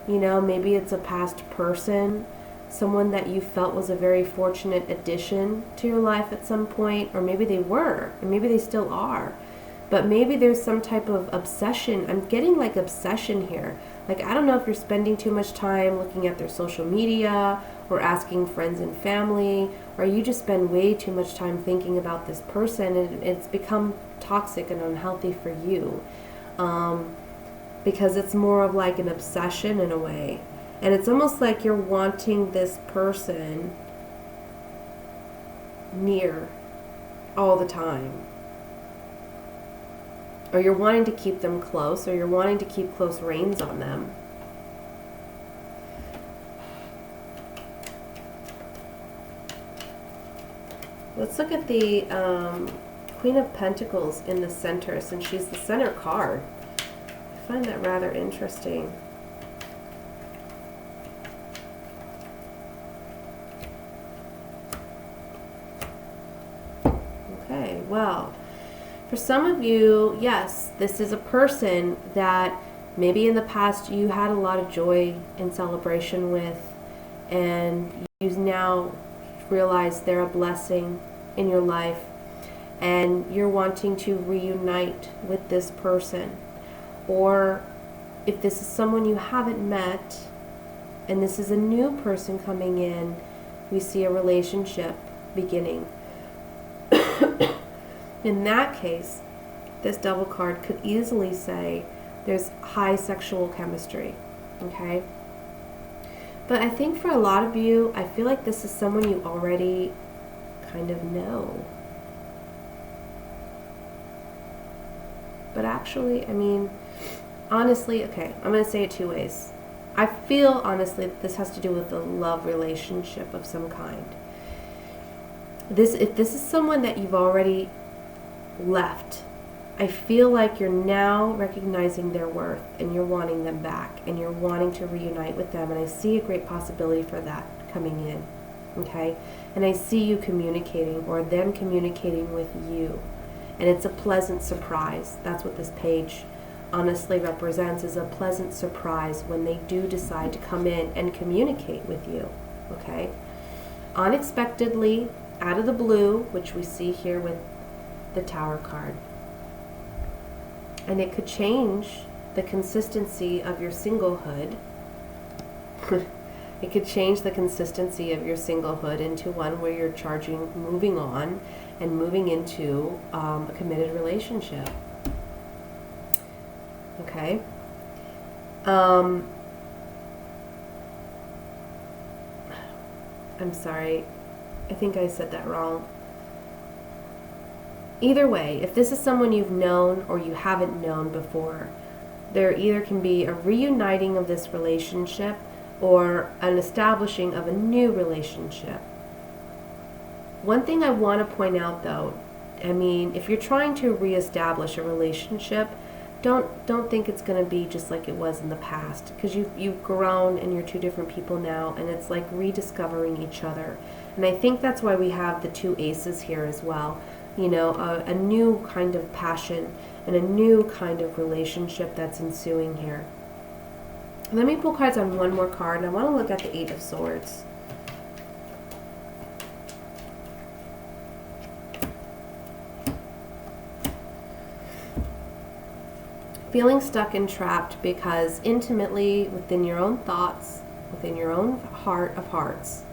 Maybe it's a past person, someone that you felt was a very fortunate addition to your life at some point, or maybe they were, or maybe they still are. But maybe there's some type of obsession. I'm getting like obsession here. Like, I don't know if you're spending too much time looking at their social media or asking friends and family, or you just spend way too much time thinking about this person and it's become toxic and unhealthy for you. Because it's more of like an obsession in a way. And it's almost like you're wanting this person near all the time. Or you're wanting to keep them close, or you're wanting to keep close reins on them. Let's look at the Queen of Pentacles in the center, since she's the center card. I find that rather interesting. Okay, well, for some of you, yes, this is a person that maybe in the past you had a lot of joy and celebration with, and you now realize they're a blessing in your life, and you're wanting to reunite with this person. Or if this is someone you haven't met, and this is a new person coming in, we see a relationship beginning. In that case, this double card could easily say there's high sexual chemistry, okay? But I think for a lot of you, I feel like this is someone you already kind of know. But actually, I mean, honestly, okay, I'm going to say it two ways. I feel, honestly, that this has to do with a love relationship of some kind. If this is someone that you've already left, I feel like you're now recognizing their worth and you're wanting them back and you're wanting to reunite with them, and I see a great possibility for that coming in, okay? And I see you communicating or them communicating with you, and it's a pleasant surprise. That's what this page honestly represents, is a pleasant surprise when they do decide to come in and communicate with you, okay? Unexpectedly, out of the blue, which we see here with the Tower card. And it could change the consistency of your singlehood. It could change the consistency of your singlehood into one where you're moving on and moving into a committed relationship. Okay? I'm sorry. I think I said that wrong. Either way, if this is someone you've known or you haven't known before, there either can be a reuniting of this relationship or an establishing of a new relationship. One thing I want to point out though, I mean, if you're trying to reestablish a relationship, don't think it's going to be just like it was in the past, because you've grown and you're two different people now, and it's like rediscovering each other. And I think that's why we have the two aces here as well. You know, a new kind of passion and a new kind of relationship that's ensuing here. Let me pull cards on one more card, and I want to look at the Eight of Swords. Feeling stuck and trapped because intimately within your own thoughts, within your own heart of hearts,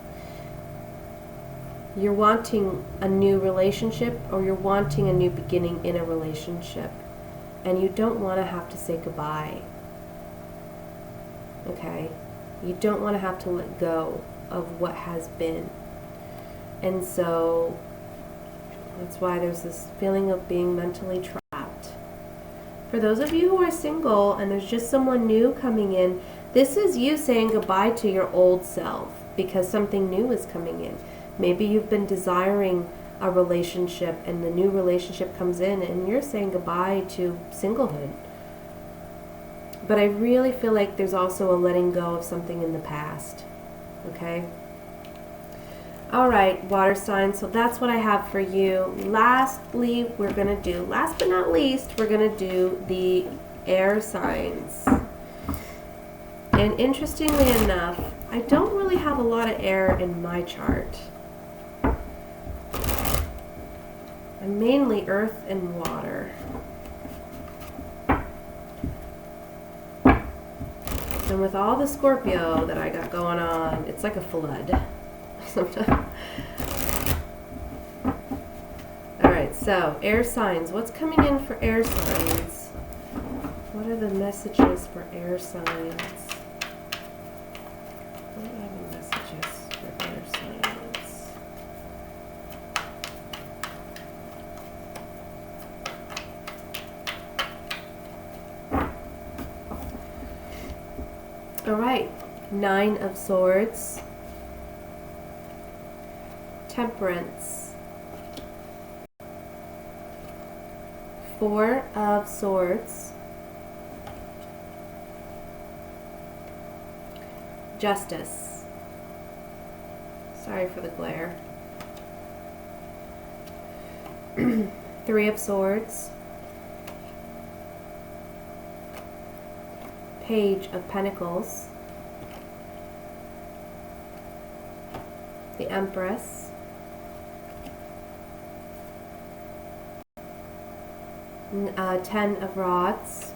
you're wanting a new relationship, or you're wanting a new beginning in a relationship, and you don't want to have to say goodbye. Okay? You don't want to have to let go of what has been. And so that's why there's this feeling of being mentally trapped. For those of you who are single and there's just someone new coming in, this is you saying goodbye to your old self because something new is coming in. Maybe you've been desiring a relationship and the new relationship comes in and you're saying goodbye to singlehood. But I really feel like there's also a letting go of something in the past. Okay? All right, water signs. So that's what I have for you. Lastly, last but not least, we're going to do the air signs. And interestingly enough, I don't really have a lot of air in my chart. I'm mainly earth and water. And with all the Scorpio that I got going on, it's like a flood sometimes. Alright, so air signs. What's coming in for air signs? What are the messages for air signs? What are the messages for air signs? Alright, 9 of Swords, Temperance, 4 of Swords, Justice. Sorry for the glare. Three of Swords, Page of Pentacles, the Empress, Ten of Rods,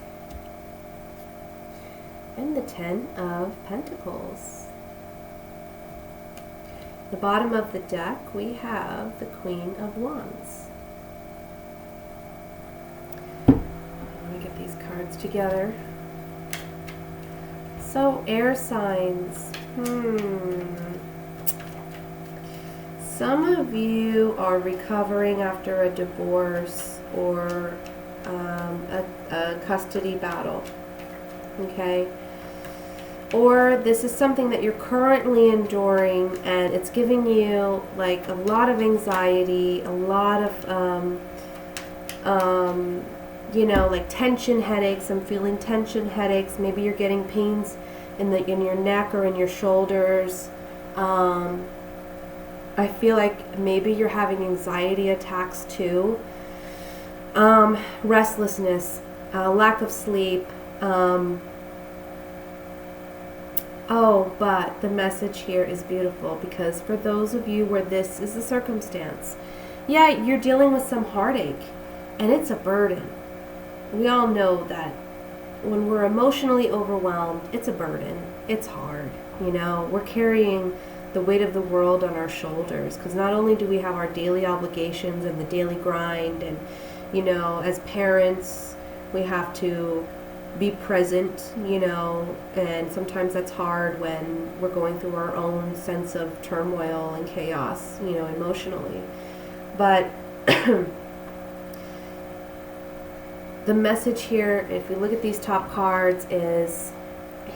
and the Ten of Pentacles. The bottom of the deck, we have the Queen of Wands. Let me get these cards together. So, air signs. Some of you are recovering after a divorce or a custody battle. Okay? Or this is something that you're currently enduring and it's giving you like a lot of anxiety, a lot of you know, like tension headaches. I'm feeling tension headaches. Maybe you're getting pains in your neck or in your shoulders. I feel like maybe you're having anxiety attacks too. Restlessness, lack of sleep. Oh, but the message here is beautiful, because for those of you where this is the circumstance, yeah, you're dealing with some heartache and it's a burden. We all know that when we're emotionally overwhelmed, it's a burden. It's hard, you know. We're carrying the weight of the world on our shoulders, because not only do we have our daily obligations and the daily grind, and, you know, as parents, we have to be present, you know, and sometimes that's hard when we're going through our own sense of turmoil and chaos, you know, emotionally. But the message here, if we look at these top cards, is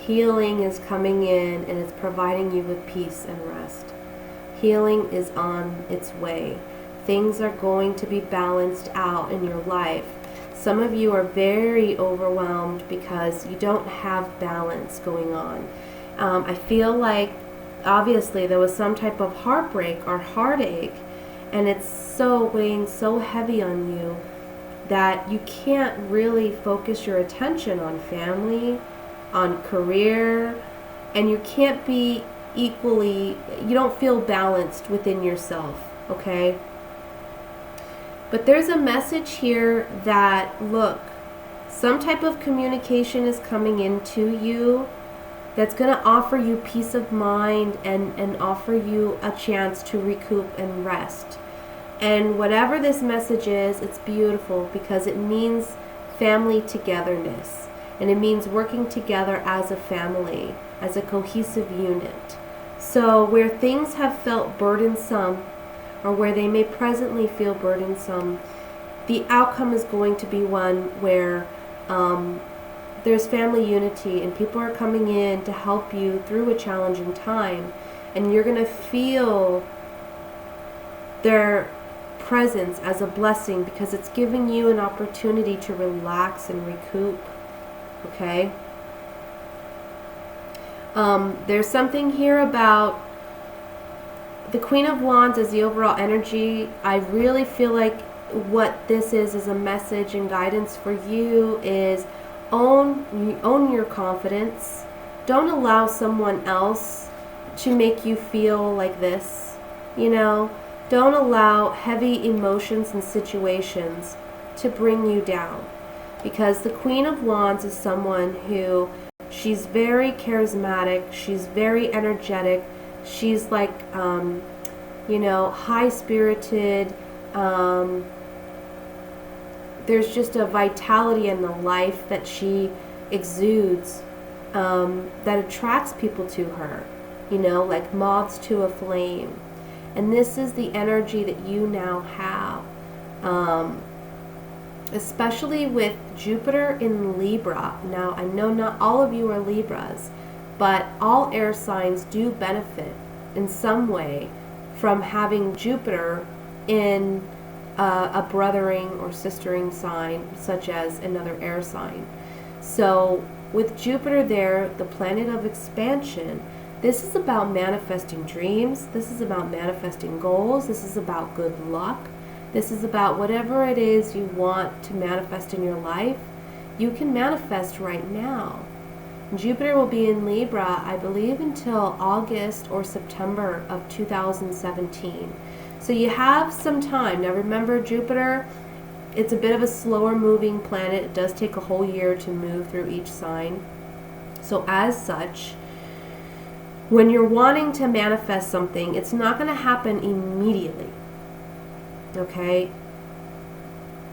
healing is coming in and it's providing you with peace and rest. Healing is on its way. Things are going to be balanced out in your life. Some of you are very overwhelmed because you don't have balance going on. I feel like obviously there was some type of heartbreak or heartache, and it's so weighing so heavy on you that you can't really focus your attention on family, on career, and you can't be equally, you don't feel balanced within yourself, okay? But there's a message here that, look, some type of communication is coming into you that's going to offer you peace of mind and offer you a chance to recoup and rest. And whatever this message is, it's beautiful because it means family togetherness. And it means working together as a family, as a cohesive unit. So where things have felt burdensome, or where they may presently feel burdensome, the outcome is going to be one where there's family unity and people are coming in to help you through a challenging time, and you're going to feel their presence as a blessing because it's giving you an opportunity to relax and recoup, okay? There's something here about the Queen of Wands as the overall energy. I really feel like what this is a message and guidance for you is own your confidence. Don't allow someone else to make you feel like this, you know. Don't allow heavy emotions and situations to bring you down, because the Queen of Wands is someone who, she's very charismatic, she's very energetic, she's like, you know, high-spirited. There's just a vitality in the life that she exudes that attracts people to her, you know, like moths to a flame. And this is the energy that you now have, especially with Jupiter in Libra. Now, I know not all of you are Libras, but all air signs do benefit in some way from having Jupiter in a brothering or sistering sign, such as another air sign. So with Jupiter there, the planet of expansion, this is about manifesting dreams. This is about manifesting goals. This is about good luck. This is about whatever it is you want to manifest in your life, you can manifest right now. Jupiter will be in Libra, I believe, until August or September of 2017. So you have some time. Now remember, Jupiter, it's a bit of a slower moving planet. It does take a whole year to move through each sign. So as such, when you're wanting to manifest something, it's not going to happen immediately. Okay?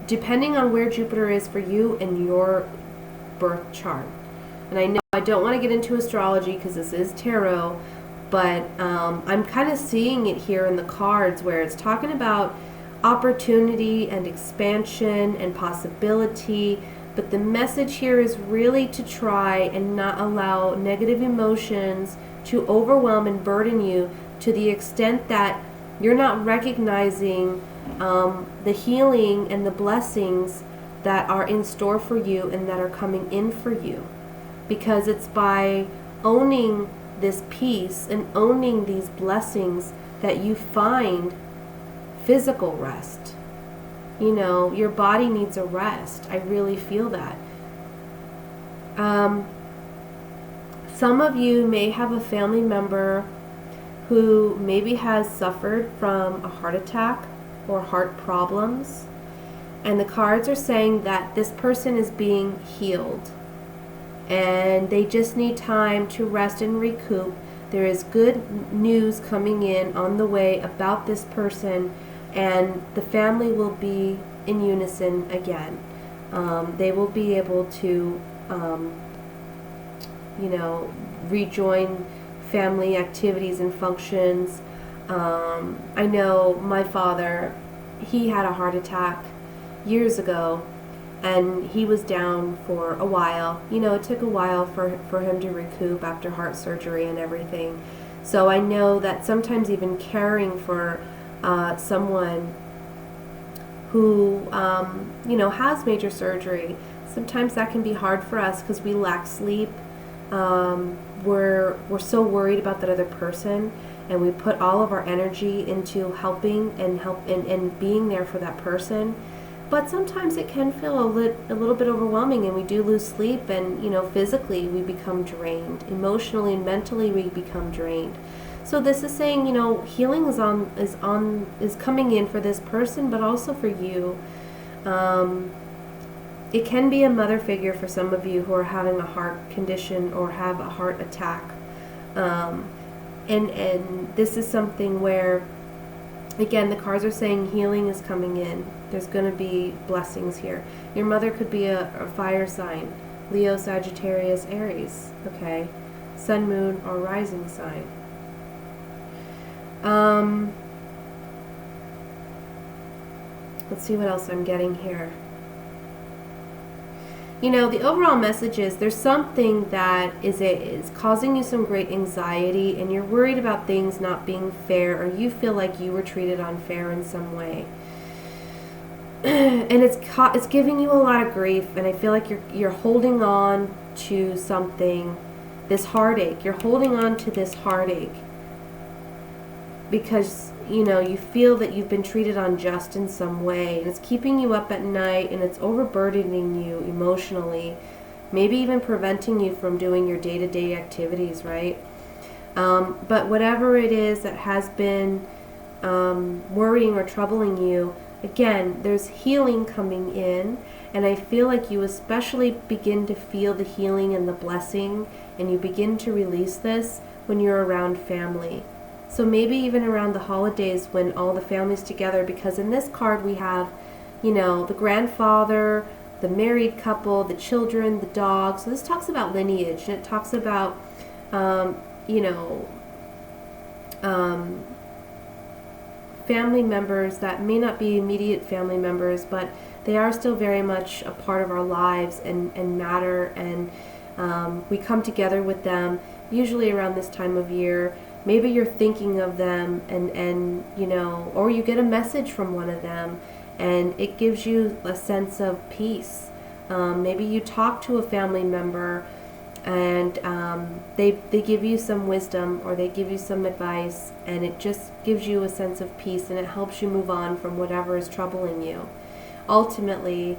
Depending on where Jupiter is for you in your birth chart. And I know I don't want to get into astrology because this is tarot, but I'm kind of seeing it here in the cards where it's talking about opportunity and expansion and possibility. But the message here is really to try and not allow negative emotions to overwhelm and burden you to the extent that you're not recognizing the healing and the blessings that are in store for you and that are coming in for you. Because it's by owning this peace and owning these blessings that you find physical rest. You know, your body needs a rest. I really feel that. Some of you may have a family member who maybe has suffered from a heart attack or heart problems, and the cards are saying that this person is being healed and they just need time to rest and recoup. There is good news coming in on the way about this person, and the family will be in unison again. They will be able to rejoin family activities and functions. I know my father, he had a heart attack years ago, and he was down for a while. You know, it took a while for him to recoup after heart surgery and everything. So I know that sometimes even caring for someone who, has major surgery, sometimes that can be hard for us because we lack sleep. We're so worried about that other person, and we put all of our energy into helping and being there for that person. But sometimes it can feel a little bit overwhelming, and we do lose sleep, and physically we become drained. Emotionally and mentally we become drained. So this is saying, healing is coming in for this person, but also for you. It can be a mother figure for some of you who are having a heart condition or have a heart attack. And this is something where, again, the cards are saying healing is coming in. There's going to be blessings here. Your mother could be a fire sign, Leo, Sagittarius, Aries, okay? Sun, moon, or rising sign. Let's see what else I'm getting here. The overall message is there's something that is causing you some great anxiety, and you're worried about things not being fair, or you feel like you were treated unfair in some way. And it's giving you a lot of grief, and I feel like you're holding on to something, this heartache. You're holding on to this heartache because you feel that you've been treated unjust in some way, and it's keeping you up at night, and it's overburdening you emotionally, maybe even preventing you from doing your day-to-day activities, right? But whatever it is that has been worrying or troubling you, again, there's healing coming in, and I feel like you especially begin to feel the healing and the blessing, and you begin to release this when you're around family. So maybe even around the holidays when all the family's together, because in this card we have, the grandfather, the married couple, the children, the dog. So this talks about lineage, and it talks about, family members that may not be immediate family members, but they are still very much a part of our lives and matter, and we come together with them usually around this time of year. Maybe you're thinking of them and or you get a message from one of them, and it gives you a sense of peace. Maybe you talk to a family member and they give you some wisdom, or they give you some advice, and it just gives you a sense of peace, and it helps you move on from whatever is troubling you. Ultimately,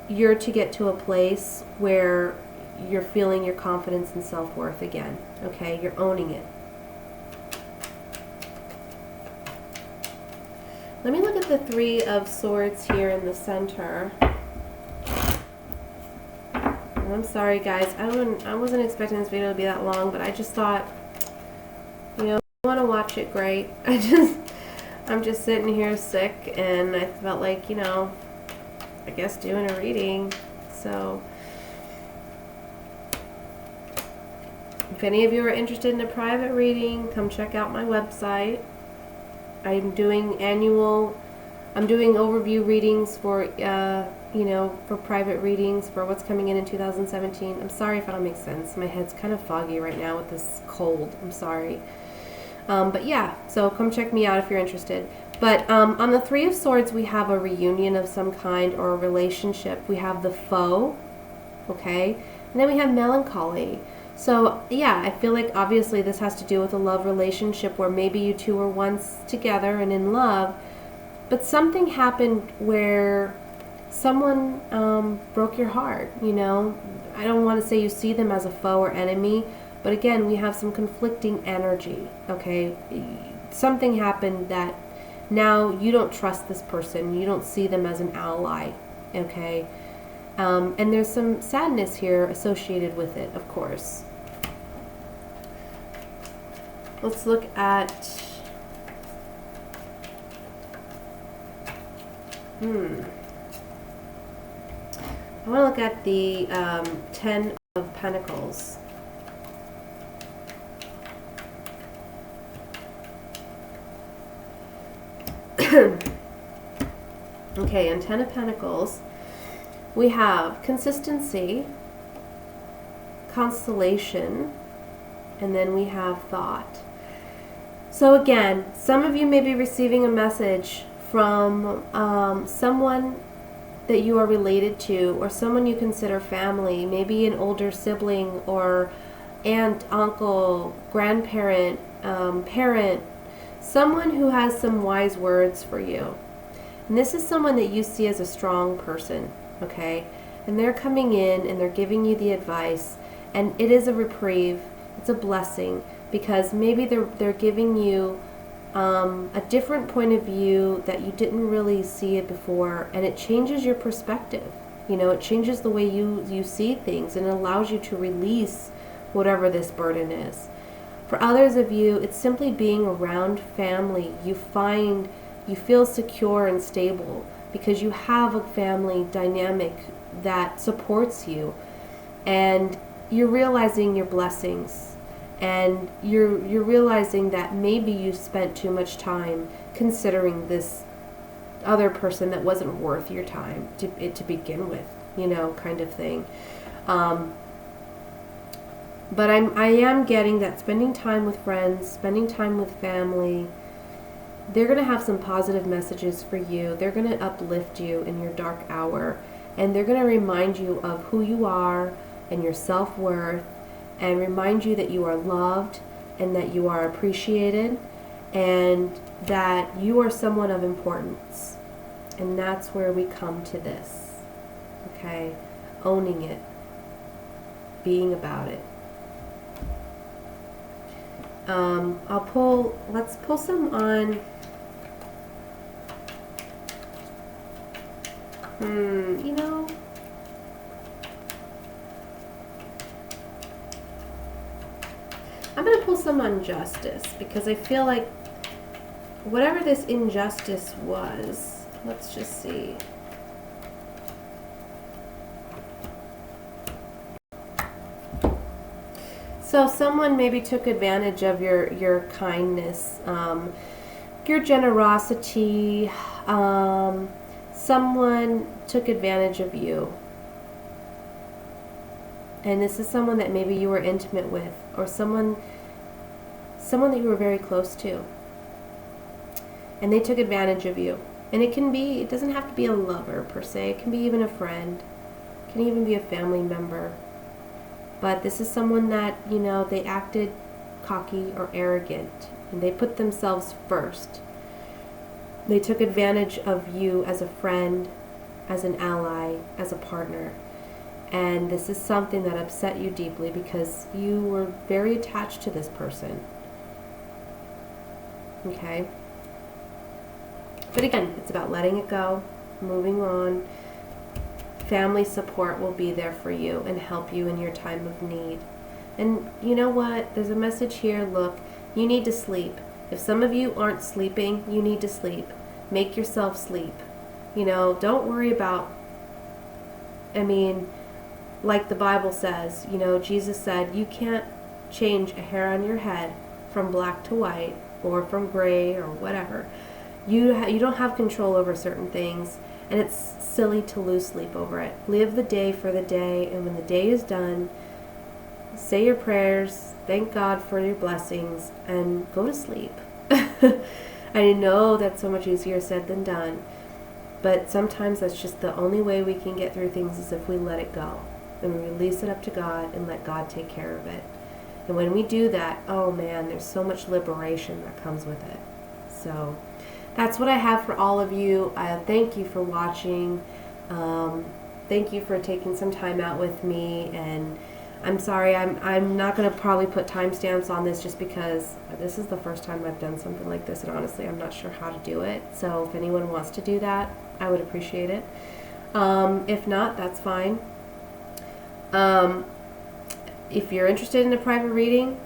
you're to get to a place where you're feeling your confidence and self-worth again. Okay, you're owning it. Let me look at the Three of Swords here in the center. And I'm sorry, guys. I wasn't expecting this video to be that long, but I just thought, you know, if you want to watch it, great. I'm just sitting here sick, and I felt like, you know, I guess doing a reading. So if any of you are interested in a private reading, come check out my website. I'm doing overview readings for, you know, for private readings for what's coming in 2017. I'm sorry if I don't make sense. My head's kind of foggy right now with this cold. I'm sorry. But yeah, so come check me out if you're interested. But on the Three of Swords, we have a reunion of some kind, or a relationship. We have the foe, okay? And then we have melancholy. So yeah, I feel like obviously this has to do with a love relationship where maybe you two were once together and in love, but something happened where someone broke your heart, you know? I don't want to say you see them as a foe or enemy, but again, we have some conflicting energy, okay? Something happened that now you don't trust this person. You don't see them as an ally, okay? And there's some sadness here associated with it, of course. Let's look at I want to look at the 10 of Pentacles. Okay, and 10 of Pentacles, we have consistency, constellation, and then we have thought. So again, some of you may be receiving a message from someone that you are related to, or someone you consider family, maybe an older sibling, or aunt, uncle, grandparent, parent, someone who has some wise words for you. And this is someone that you see as a strong person, okay? And they're coming in and they're giving you the advice, and it is a reprieve. It's a blessing, because maybe they're giving you a different point of view that you didn't really see it before, and it changes your perspective. You know, it changes the way you see things, and it allows you to release whatever this burden is. For others of you, it's simply being around family. You feel secure and stable because you have a family dynamic that supports you, and you're realizing your blessings, and you're realizing that maybe you spent too much time considering this other person that wasn't worth your time to begin with, you know, kind of thing. But I am getting that spending time with friends, spending time with family, they're going to have some positive messages for you. They're going to uplift you in your dark hour, and they're going to remind you of who you are and your self-worth, and remind you that you are loved and that you are appreciated and that you are someone of importance. And that's where we come to this, okay? Owning it, being about it. Let's pull some on, you know, I'm going to pull some on justice, because I feel like whatever this injustice was, let's just see. So someone maybe took advantage of your kindness, your generosity. Someone took advantage of you. And this is someone that maybe you were intimate with, or someone that you were very close to. And they took advantage of you. And it doesn't have to be a lover per se. It can be even a friend. It can even be a family member. But this is someone that, you know, they acted cocky or arrogant, and they put themselves first. They took advantage of you as a friend, as an ally, as a partner. And this is something that upset you deeply because you were very attached to this person. Okay? But again, it's about letting it go, moving on. Family support will be there for you and help you in your time of need. And you know what? There's a message here. Look, you need to sleep. If some of you aren't sleeping, you need to sleep. Make yourself sleep. You know, don't worry about, like the Bible says, you know, Jesus said, you can't change a hair on your head from black to white or from gray or whatever. You don't have control over certain things, and it's silly to lose sleep over it. Live the day for the day, and when the day is done, say your prayers, thank God for your blessings, and go to sleep. I know that's so much easier said than done, but sometimes that's just the only way we can get through things is if we let it go, and we release it up to God and let God take care of it. And when we do that, oh man, there's so much liberation that comes with it. So that's what I have for all of you. Thank you for watching. Thank you for taking some time out with me. And I'm sorry, I'm not going to probably put timestamps on this just because this is the first time I've done something like this, and honestly, I'm not sure how to do it. So if anyone wants to do that, I would appreciate it. If not, that's fine. If you're interested in a private reading,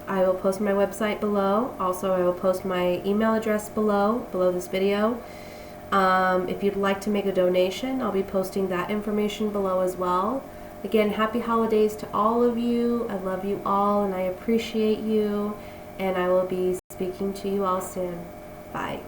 I will post my website below. Also, I will post my email address below this video. If you'd like to make a donation, I'll be posting that information below as well. Again, happy holidays to all of you. I love you all and I appreciate you. And I will be speaking to you all soon. Bye.